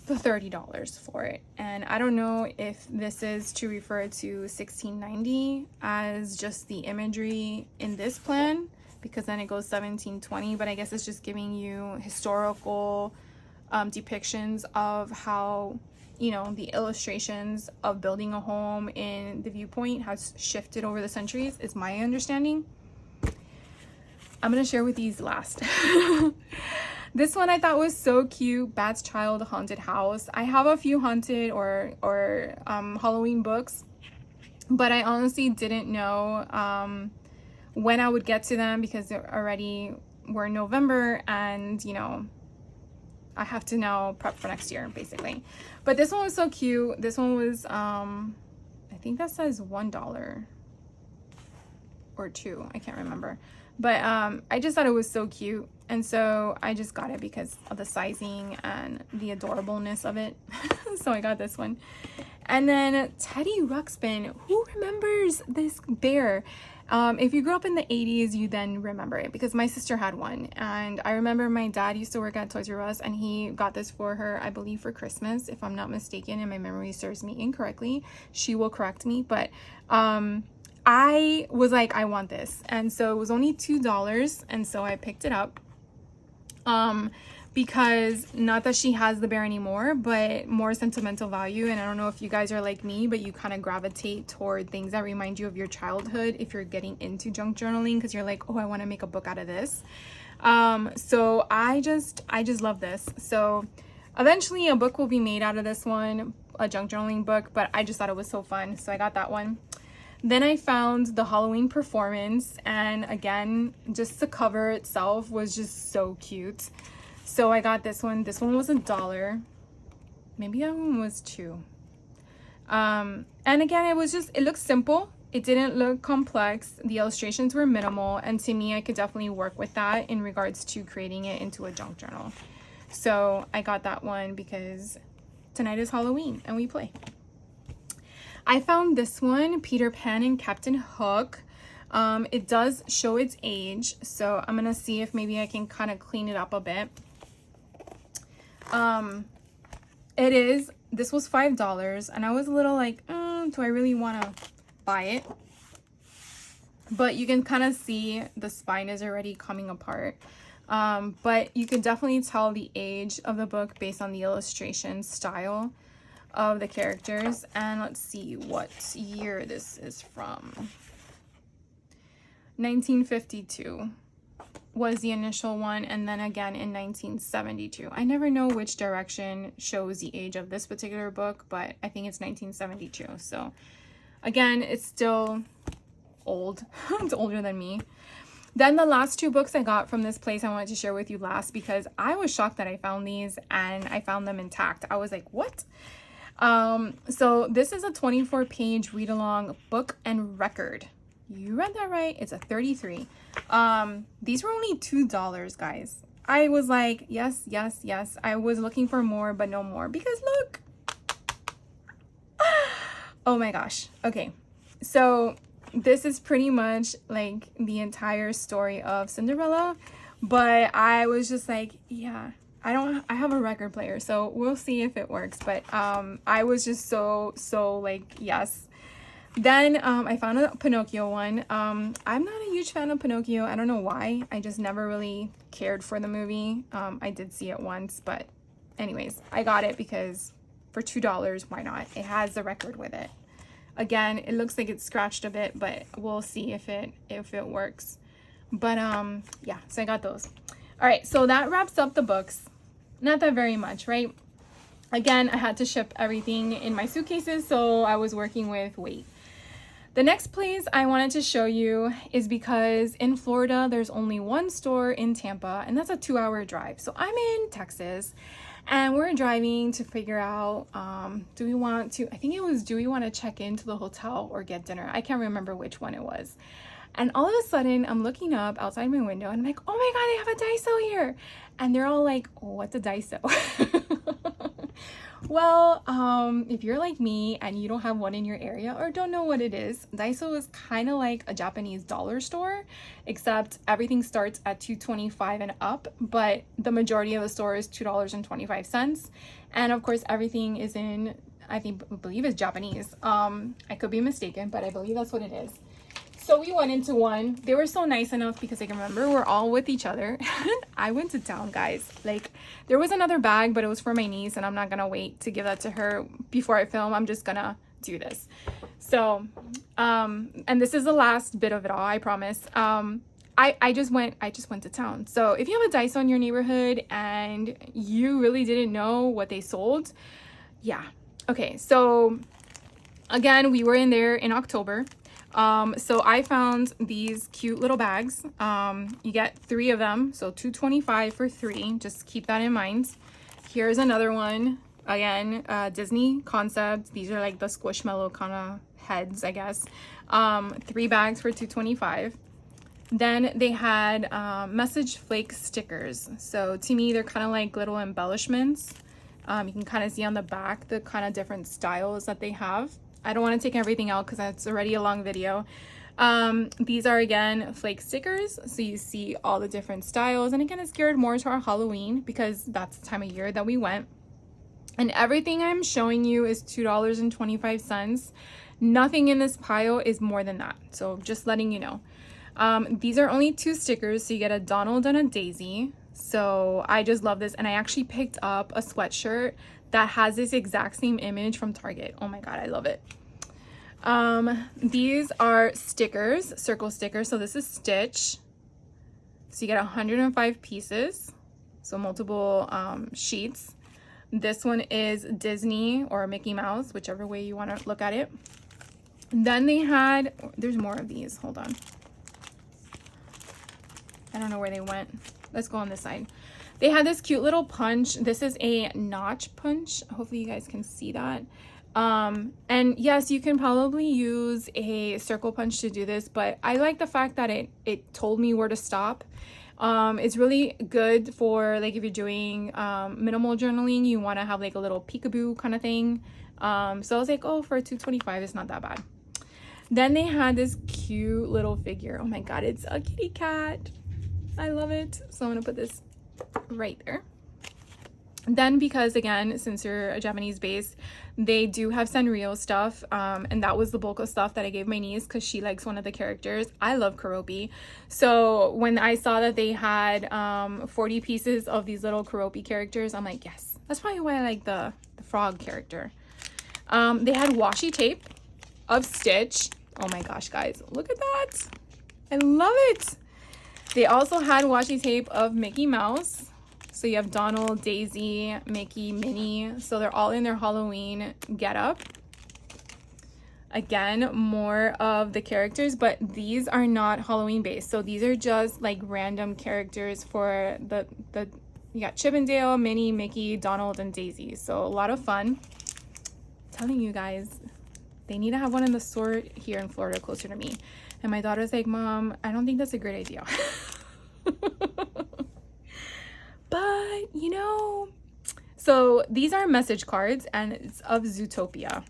the $30 for it. And I don't know if this is to refer to 1690 as just the imagery in this plan, because then it goes 1720, but I guess it's just giving you historical depictions of how, you know, the illustrations of building a home in the viewpoint has shifted over the centuries, is my understanding. I'm gonna share with these last. This one I thought was so cute. Bad's Child Haunted House. I have a few haunted or Halloween books, but I honestly didn't know when I would get to them, because they already were in November, and you know, I have to now prep for next year, basically. But this one was so cute. This one was, I think that says $1 or $2. I can't remember. But I just thought it was so cute. And so I just got it because of the sizing and the adorableness of it. So I got this one. And then Teddy Ruxpin. Who remembers this bear? If you grew up in the 80s, you then remember it because my sister had one. And I remember my dad used to work at Toys R Us and he got this for her, I believe for Christmas, if I'm not mistaken, and my memory serves me incorrectly. She will correct me. But I was like, I want this. And so it was only $2. And so I picked it up. Because not that she has the bear anymore, but more sentimental value. And I don't know if you guys are like me, but you kind of gravitate toward things that remind you of your childhood if you're getting into junk journaling, because you're like, oh, I want to make a book out of this. So I just love this. So eventually a book will be made out of this one, a junk journaling book, but I just thought it was so fun. So I got that one. Then I found the Halloween Performance, and again, just the cover itself was just so cute. So I got this one. This one was $1. Maybe that one was $2. And again, it looked simple. It didn't look complex. The illustrations were minimal, and to me, I could definitely work with that in regards to creating it into a junk journal. So I got that one because tonight is Halloween and we play. I found this one, Peter Pan and Captain Hook. It does show its age, so I'm gonna see if maybe I can kind of clean it up a bit. This was $5, and I was a little like, do I really want to buy it? But you can kind of see the spine is already coming apart. But you can definitely tell the age of the book based on the illustration style of the characters. And let's see what year this is from. 1952 was the initial one, and then again in 1972. I never know which direction shows the age of this particular book, but I think it's 1972. So again, it's still old. It's older than me. Then the last two books I got from this place I wanted to share with you last, because I was shocked that I found these and I found them intact. I was like, what? So this is a 24-page read-along book and record. You read that right. It's a 33. These were only $2, guys. I was like, yes, yes, yes. I was looking for more, but no more, because look. Oh my gosh. Okay. So this is pretty much like the entire story of Cinderella, but I was just like, yeah, I have a record player, so we'll see if it works. But I was just so like, yes. Then I found a Pinocchio one. I'm not a huge fan of Pinocchio. I don't know why. I just never really cared for the movie. I did see it once, but anyways, I got it because for $2, why not? It has the record with it. Again, it looks like it's scratched a bit, but we'll see if it works. But yeah, so I got those. All right, so that wraps up the books. Not that very much, right? Again, I had to ship everything in my suitcases, so I was working with weight. The next place I wanted to show you is because in Florida, there's only one store in Tampa, and that's a 2-hour drive. So I'm in Texas, and we're driving to figure out, do we want to check into the hotel or get dinner? I can't remember which one it was. And all of a sudden, I'm looking up outside my window, and I'm like, oh my God, they have a Daiso here. And they're all like, oh, what's a Daiso? Well, if you're like me and you don't have one in your area or don't know what it is, Daiso is kind of like a Japanese dollar store, except everything starts at $2.25 and up, but the majority of the store is $2.25. And of course, everything is in, I believe it's Japanese. I could be mistaken, but I believe that's what it is. So we went into one. They were so nice enough because I can remember we're all with each other. I went to town, guys. Like, there was another bag, but it was for my niece, and I'm not gonna wait to give that to her before I film. I'm just gonna do this. So, and this is the last bit of it all, I promise. I just went to town. So if you have a Daiso in your neighborhood and you really didn't know what they sold, yeah. Okay, so again, we were in there in October. So I found these cute little bags. You get 3 of them, so $2.25 for 3. Just keep that in mind. here's another one. Again, Disney concept. These are like the Squishmallow kind of heads, I guess. 3 bags for $2.25. Then they had message flake stickers. So to me, they're kind of like little embellishments. You can kind of see on the back the kind of different styles that they have. I don't want to take everything out because that's already a long video. These are, again, flake stickers. So you see all the different styles. And again, it's geared more to our Halloween because that's the time of year that we went. And everything I'm showing you is $2.25. Nothing in this pile is more than that. So just letting you know. These are only 2 stickers. So you get a Donald and a Daisy. So I just love this. And I actually picked up a sweatshirt that has this exact same image from Target. Oh my God, I love it. These are stickers, circle stickers. So this is Stitch. So you get 105 pieces. So multiple sheets. This one is Disney or Mickey Mouse, whichever way you want to look at it. Then they had, there's more of these. Hold on. I don't know where they went. Let's go on this side. They had this cute little punch. This is a notch punch. Hopefully you guys can see that. And yes, you can probably use a circle punch to do this, but I like the fact that it told me where to stop. It's really good for like if you're doing minimal journaling, you want to have like a little peekaboo kind of thing. So I was like, oh, for $2.25 it's not that bad. Then they had this cute little figure. Oh my God, it's a kitty cat. I love it. So I'm gonna put this right there. Then, because again, since you're a Japanese base, they do have Sanrio stuff, and that was the bulk of stuff that I gave my niece because she likes one of the characters. I love Keroppi. So when I saw that they had 40 pieces of these little Keroppi characters, I'm like, yes. That's probably why I like the frog character. They had washi tape of Stitch. Oh my gosh, guys, look at that. I love it. They also had washi tape of Mickey Mouse. So you have Donald, Daisy, Mickey, Minnie. So they're all in their Halloween getup. Again, more of the characters, but these are not Halloween based. So these are just like random characters for the you got Chip and Dale, Minnie, Mickey, Donald, and Daisy. So a lot of fun. I'm telling you guys, they need to have one in the store here in Florida closer to me. And my daughter's like, Mom, I don't think that's a great idea. But, you know, so these are message cards and it's of Zootopia.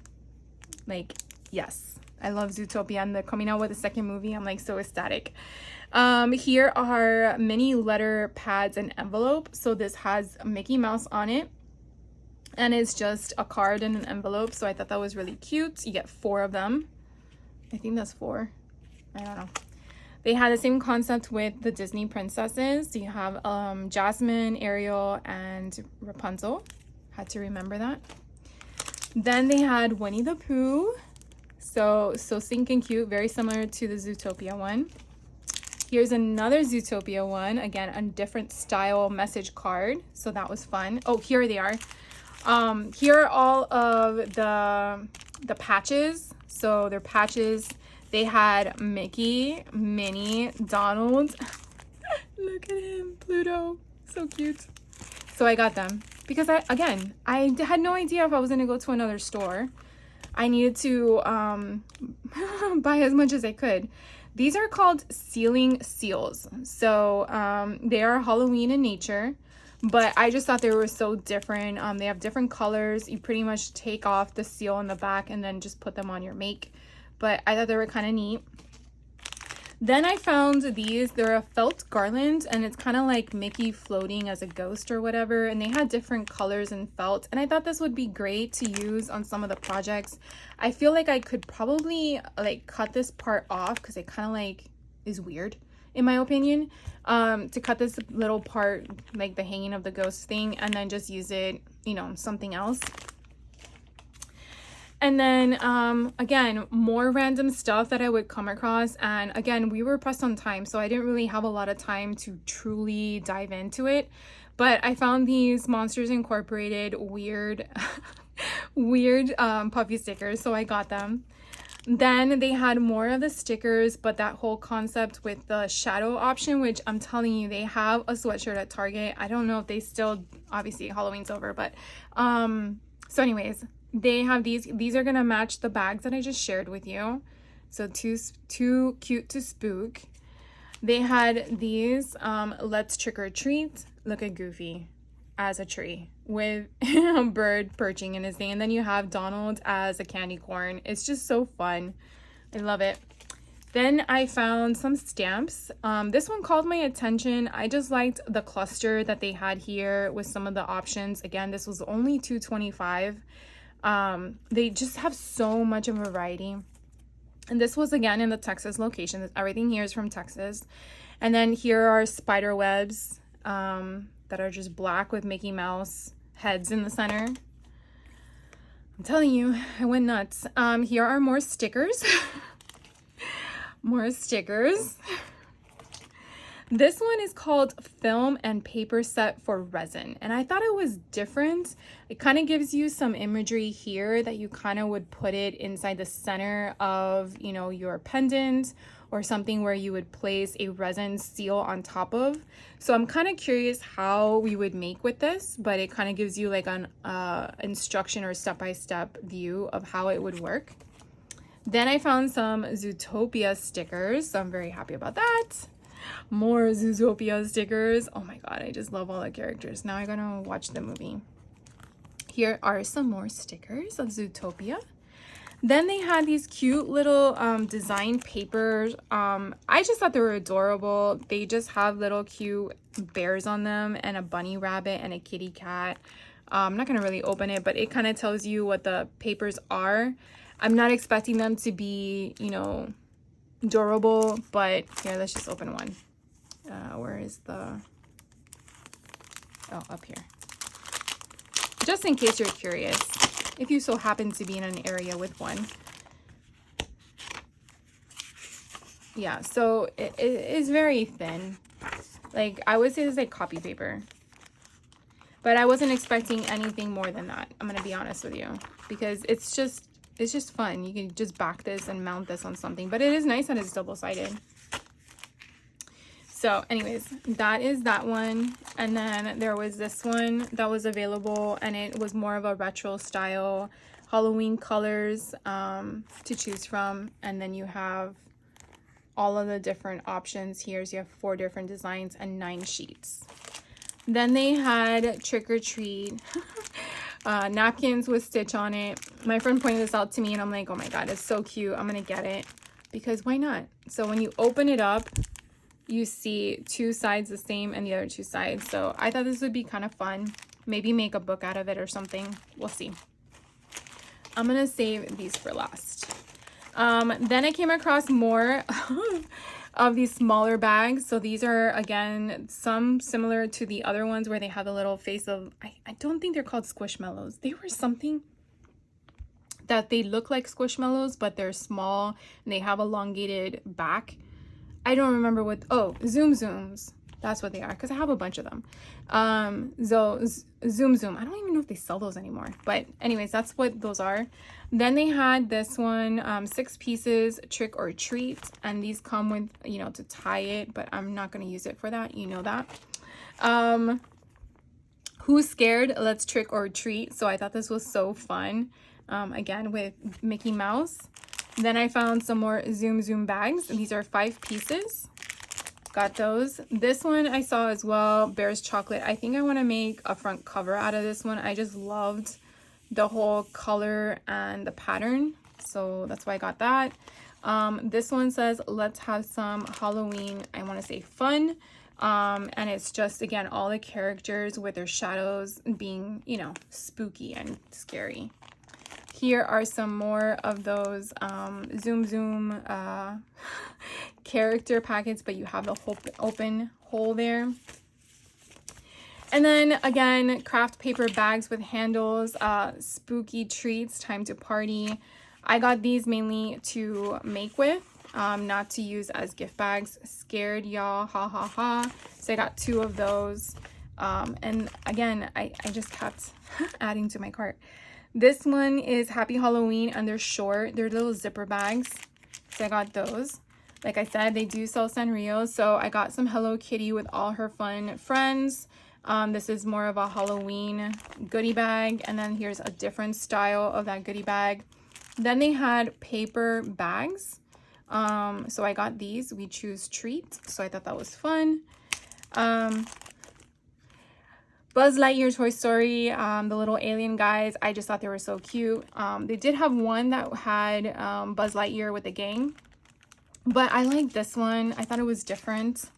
Like, yes, I love Zootopia and they're coming out with a second movie. I'm like so ecstatic. Here are mini letter pads and envelope. So this has Mickey Mouse on it and it's just a card in an envelope. So I thought that was really cute. You get 4 of them. I think that's 4. I don't know. They had the same concept with the Disney princesses. So you have Jasmine, Ariel, and Rapunzel. Had to remember that. Then they had Winnie the Pooh. So Sink and Cute, very similar to the Zootopia one. Here's another Zootopia one. Again, a different style message card. So that was fun. Oh, here they are. Here are all of the patches. So they're patches. They had Mickey, Minnie, Donald. Look at him, Pluto. So cute. So I got them because I had no idea if I was going to go to another store. I needed to buy as much as I could. These are called sealing seals. So they are Halloween in nature, but I just thought they were so different. They have different colors. You pretty much take off the seal on the back and then just put them on your make. But I thought they were kind of neat. Then I found these. They're a felt garland and it's kind of like Mickey floating as a ghost or whatever. And they had different colors and felt. And I thought this would be great to use on some of the projects. I feel like I could probably like cut this part off because it kind of like is weird in my opinion. To cut this little part, like the hanging of the ghost thing, and then just use it, you know, something else. And then, again, more random stuff that I would come across. And again, we were pressed on time, so I didn't really have a lot of time to truly dive into it. But I found these Monsters Incorporated weird puffy stickers, so I got them. Then they had more of the stickers, but that whole concept with the shadow option, which I'm telling you, they have a sweatshirt at Target. I don't know if they still, obviously Halloween's over, but so anyways, they have these are gonna match the bags that I just shared with you. So too cute to spook. They had these let's trick or treat. Look at Goofy as a tree with a bird perching in his thing, and then you have Donald as a candy corn. It's just so fun. I love it. Then I found some stamps. This one called my attention. I just liked the cluster that they had here with some of the options. Again, this was only $2.25. They just have so much of a variety. And this was again in the Texas location. Everything here is from Texas. And then here are spider webs that are just black with Mickey Mouse heads in the center. I'm telling you, I went nuts. Here are more stickers. More stickers. This one is called Film and Paper Set for Resin, and I thought it was different. It kind of gives you some imagery here that you kind of would put it inside the center of, you know, your pendant or something where you would place a resin seal on top of. So I'm kind of curious how we would make with this, but it kind of gives you like an instruction or step-by-step view of how it would work. Then I found some Zootopia stickers, so I'm very happy about that. More Zootopia stickers. Oh my god, I just love all the characters. Now I'm gonna watch the movie. Here are some more stickers of Zootopia. Then they had these cute little design papers. I just thought they were adorable. They just have little cute bears on them and a bunny rabbit and a kitty cat. I'm not gonna really open it, but it kind of tells you what the papers are. I'm not expecting them to be, you know, durable, but here, let's just open one. Where is the, oh, up here. Just in case you're curious, if you so happen to be in an area with one. Yeah, so it is very thin. Like, I would say it's like copy paper. But I wasn't expecting anything more than that. I'm gonna be honest with you, because it's just fun. You can just back this and mount this on something, but it is nice that it's double-sided. So anyways, that is that one. And then there was this one that was available, and it was more of a retro style Halloween colors to choose from. And then you have all of the different options here. So you have 4 different designs and 9 sheets. Then they had Trick or Treat. Napkins with Stitch on it. My friend pointed this out to me, and I'm like, oh my god, it's so cute. I'm gonna get it, because why not? So when you open it up, you see 2 sides the same and the other 2 sides. So I thought this would be kind of fun. Maybe make a book out of it or something. We'll see. I'm gonna save these for last. Then I came across more of these smaller bags. So these are, again, some similar to the other ones where they have the little face of, I don't think they're called Squishmallows. They were something that they look like Squishmallows, but they're small and they have elongated back. I don't remember what, oh, Zoom Zooms. That's what they are, because I have a bunch of them. Zoom Zoom. I don't even know if they sell those anymore. But anyways, that's what those are. Then they had this one, 6 pieces, Trick or Treat. And these come with, you know, to tie it, but I'm not going to use it for that. You know that. Who's Scared? Let's Trick or Treat. So I thought this was so fun. Again, with Mickey Mouse. Then I found some more Zoom Zoom bags. These are 5 pieces. Got those. This one I saw as well, Bear's Chocolate. I think I want to make a front cover out of this one. I just loved the whole color and the pattern, so that's why I got that. This one says, let's have some Halloween, I want to say fun. And it's just, again, all the characters with their shadows being, you know, spooky and scary. Here are some more of those Zoom Zoom character packets, but you have the whole open hole there. And then again, craft paper bags with handles, spooky treats, time to party. I got these mainly to make with, not to use as gift bags. Scared y'all, ha ha ha. So I got 2 of those. And again, I just kept adding to my cart. This one is Happy Halloween, and they're short. They're little zipper bags. So I got those. Like I said, they do sell Sanrio. So I got some Hello Kitty with all her fun friends. This is more of a Halloween goodie bag. And then here's a different style of that goodie bag. Then they had paper bags. So I got these. We choose treat. So I thought that was fun. Buzz Lightyear Toy Story, the little alien guys, I just thought they were so cute. They did have one that had Buzz Lightyear with the gang, but I like this one. I thought it was different.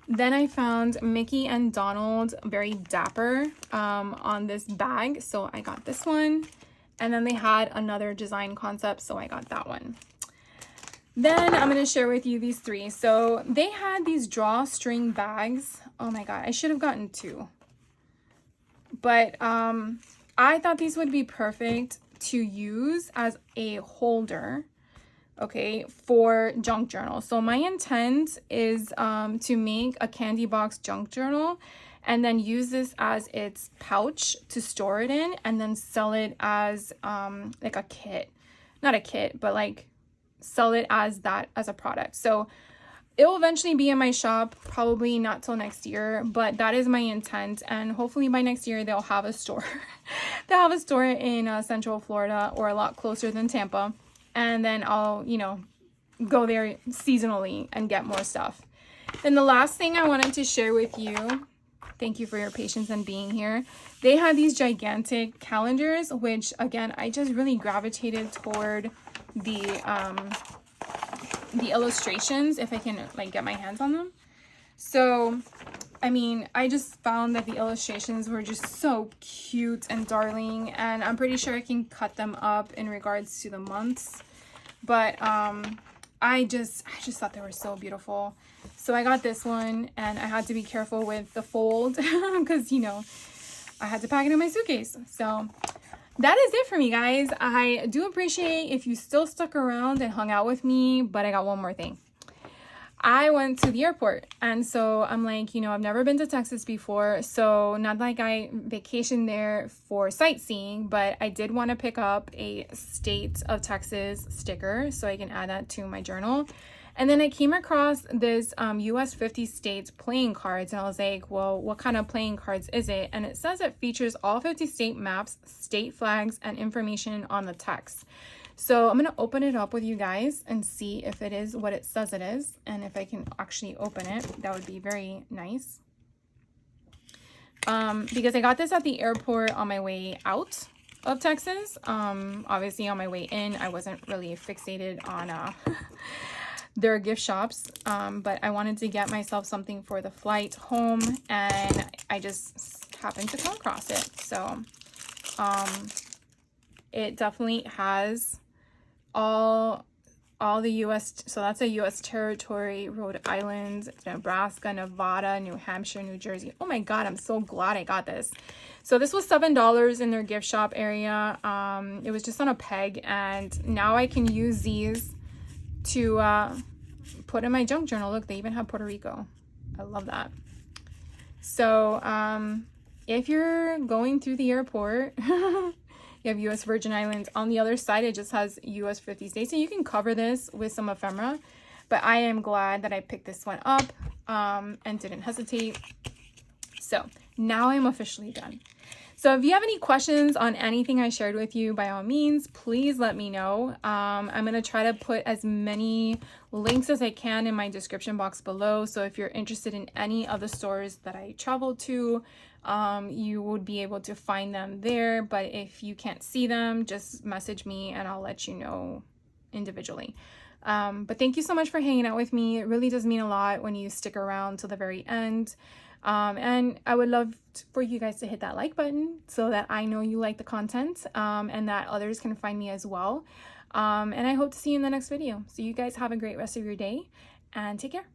Then I found Mickey and Donald, very dapper, on this bag, so I got this one. And then they had another design concept, so I got that one. Then I'm going to share with you these three. So they had these drawstring bags. Oh my god, I should have gotten two. But I thought these would be perfect to use as a holder, okay, for junk journal. So my intent is to make a candy box junk journal and then use this as its pouch to store it in, and then sell it as like a kit. Not a kit, but like sell it as that, as a product. So it will eventually be in my shop, probably not till next year, but that is my intent. And hopefully by next year, they'll have a store. They'll have a store in Central Florida, or a lot closer than Tampa. And then I'll, you know, go there seasonally and get more stuff. Then the last thing I wanted to share with you, thank you for your patience and being here. They had these gigantic calendars, which again, I just really gravitated toward the illustrations, if I can like get my hands on them. So I mean, I just found that the illustrations were just so cute and darling, and I'm pretty sure I can cut them up in regards to the months, but I just thought they were so beautiful. So I got this one, and I had to be careful with the fold because, you know, I had to pack it in my suitcase. So that is it for me, guys. I do appreciate if you still stuck around and hung out with me, but I got one more thing. I went to the airport, and so I'm like, you know, I've never been to Texas before, so not like I vacationed there for sightseeing, but I did want to pick up a state of Texas sticker so I can add that to my journal. And then I came across this US 50 states playing cards, and I was like, well, what kind of playing cards is it? And it says it features all 50 state maps, state flags, and information on the text. So I'm going to open it up with you guys and see if it is what it says it is. And if I can actually open it, that would be very nice. Because I got this at the airport on my way out of Texas. Obviously on my way in, I wasn't really fixated on their gift shops. But I wanted to get myself something for the flight home, and I just happened to come across it. So it definitely has all the US, so that's a US territory: Rhode Island, Nebraska, Nevada, New Hampshire, New Jersey. Oh my god, I'm so glad I got this. So this was $7 in their gift shop area. It was just on a peg, and now I can use these to put in my junk journal. Look, they even have Puerto Rico. I love that. So if you're going through the airport, you have US Virgin Islands. On the other side, it just has US 50 states. And you can cover this with some ephemera. But I am glad that I picked this one up and didn't hesitate. So now I'm officially done. So if you have any questions on anything I shared with you, by all means, please let me know. I'm going to try to put as many links as I can in my description box below. So if you're interested in any of the stores that I traveled to, you would be able to find them there. But if you can't see them, just message me and I'll let you know individually. But thank you so much for hanging out with me. It really does mean a lot when you stick around till the very end. And I would love for you guys to hit that like button so that I know you like the content, and that others can find me as well. And I hope to see you in the next video. So you guys have a great rest of your day, and take care.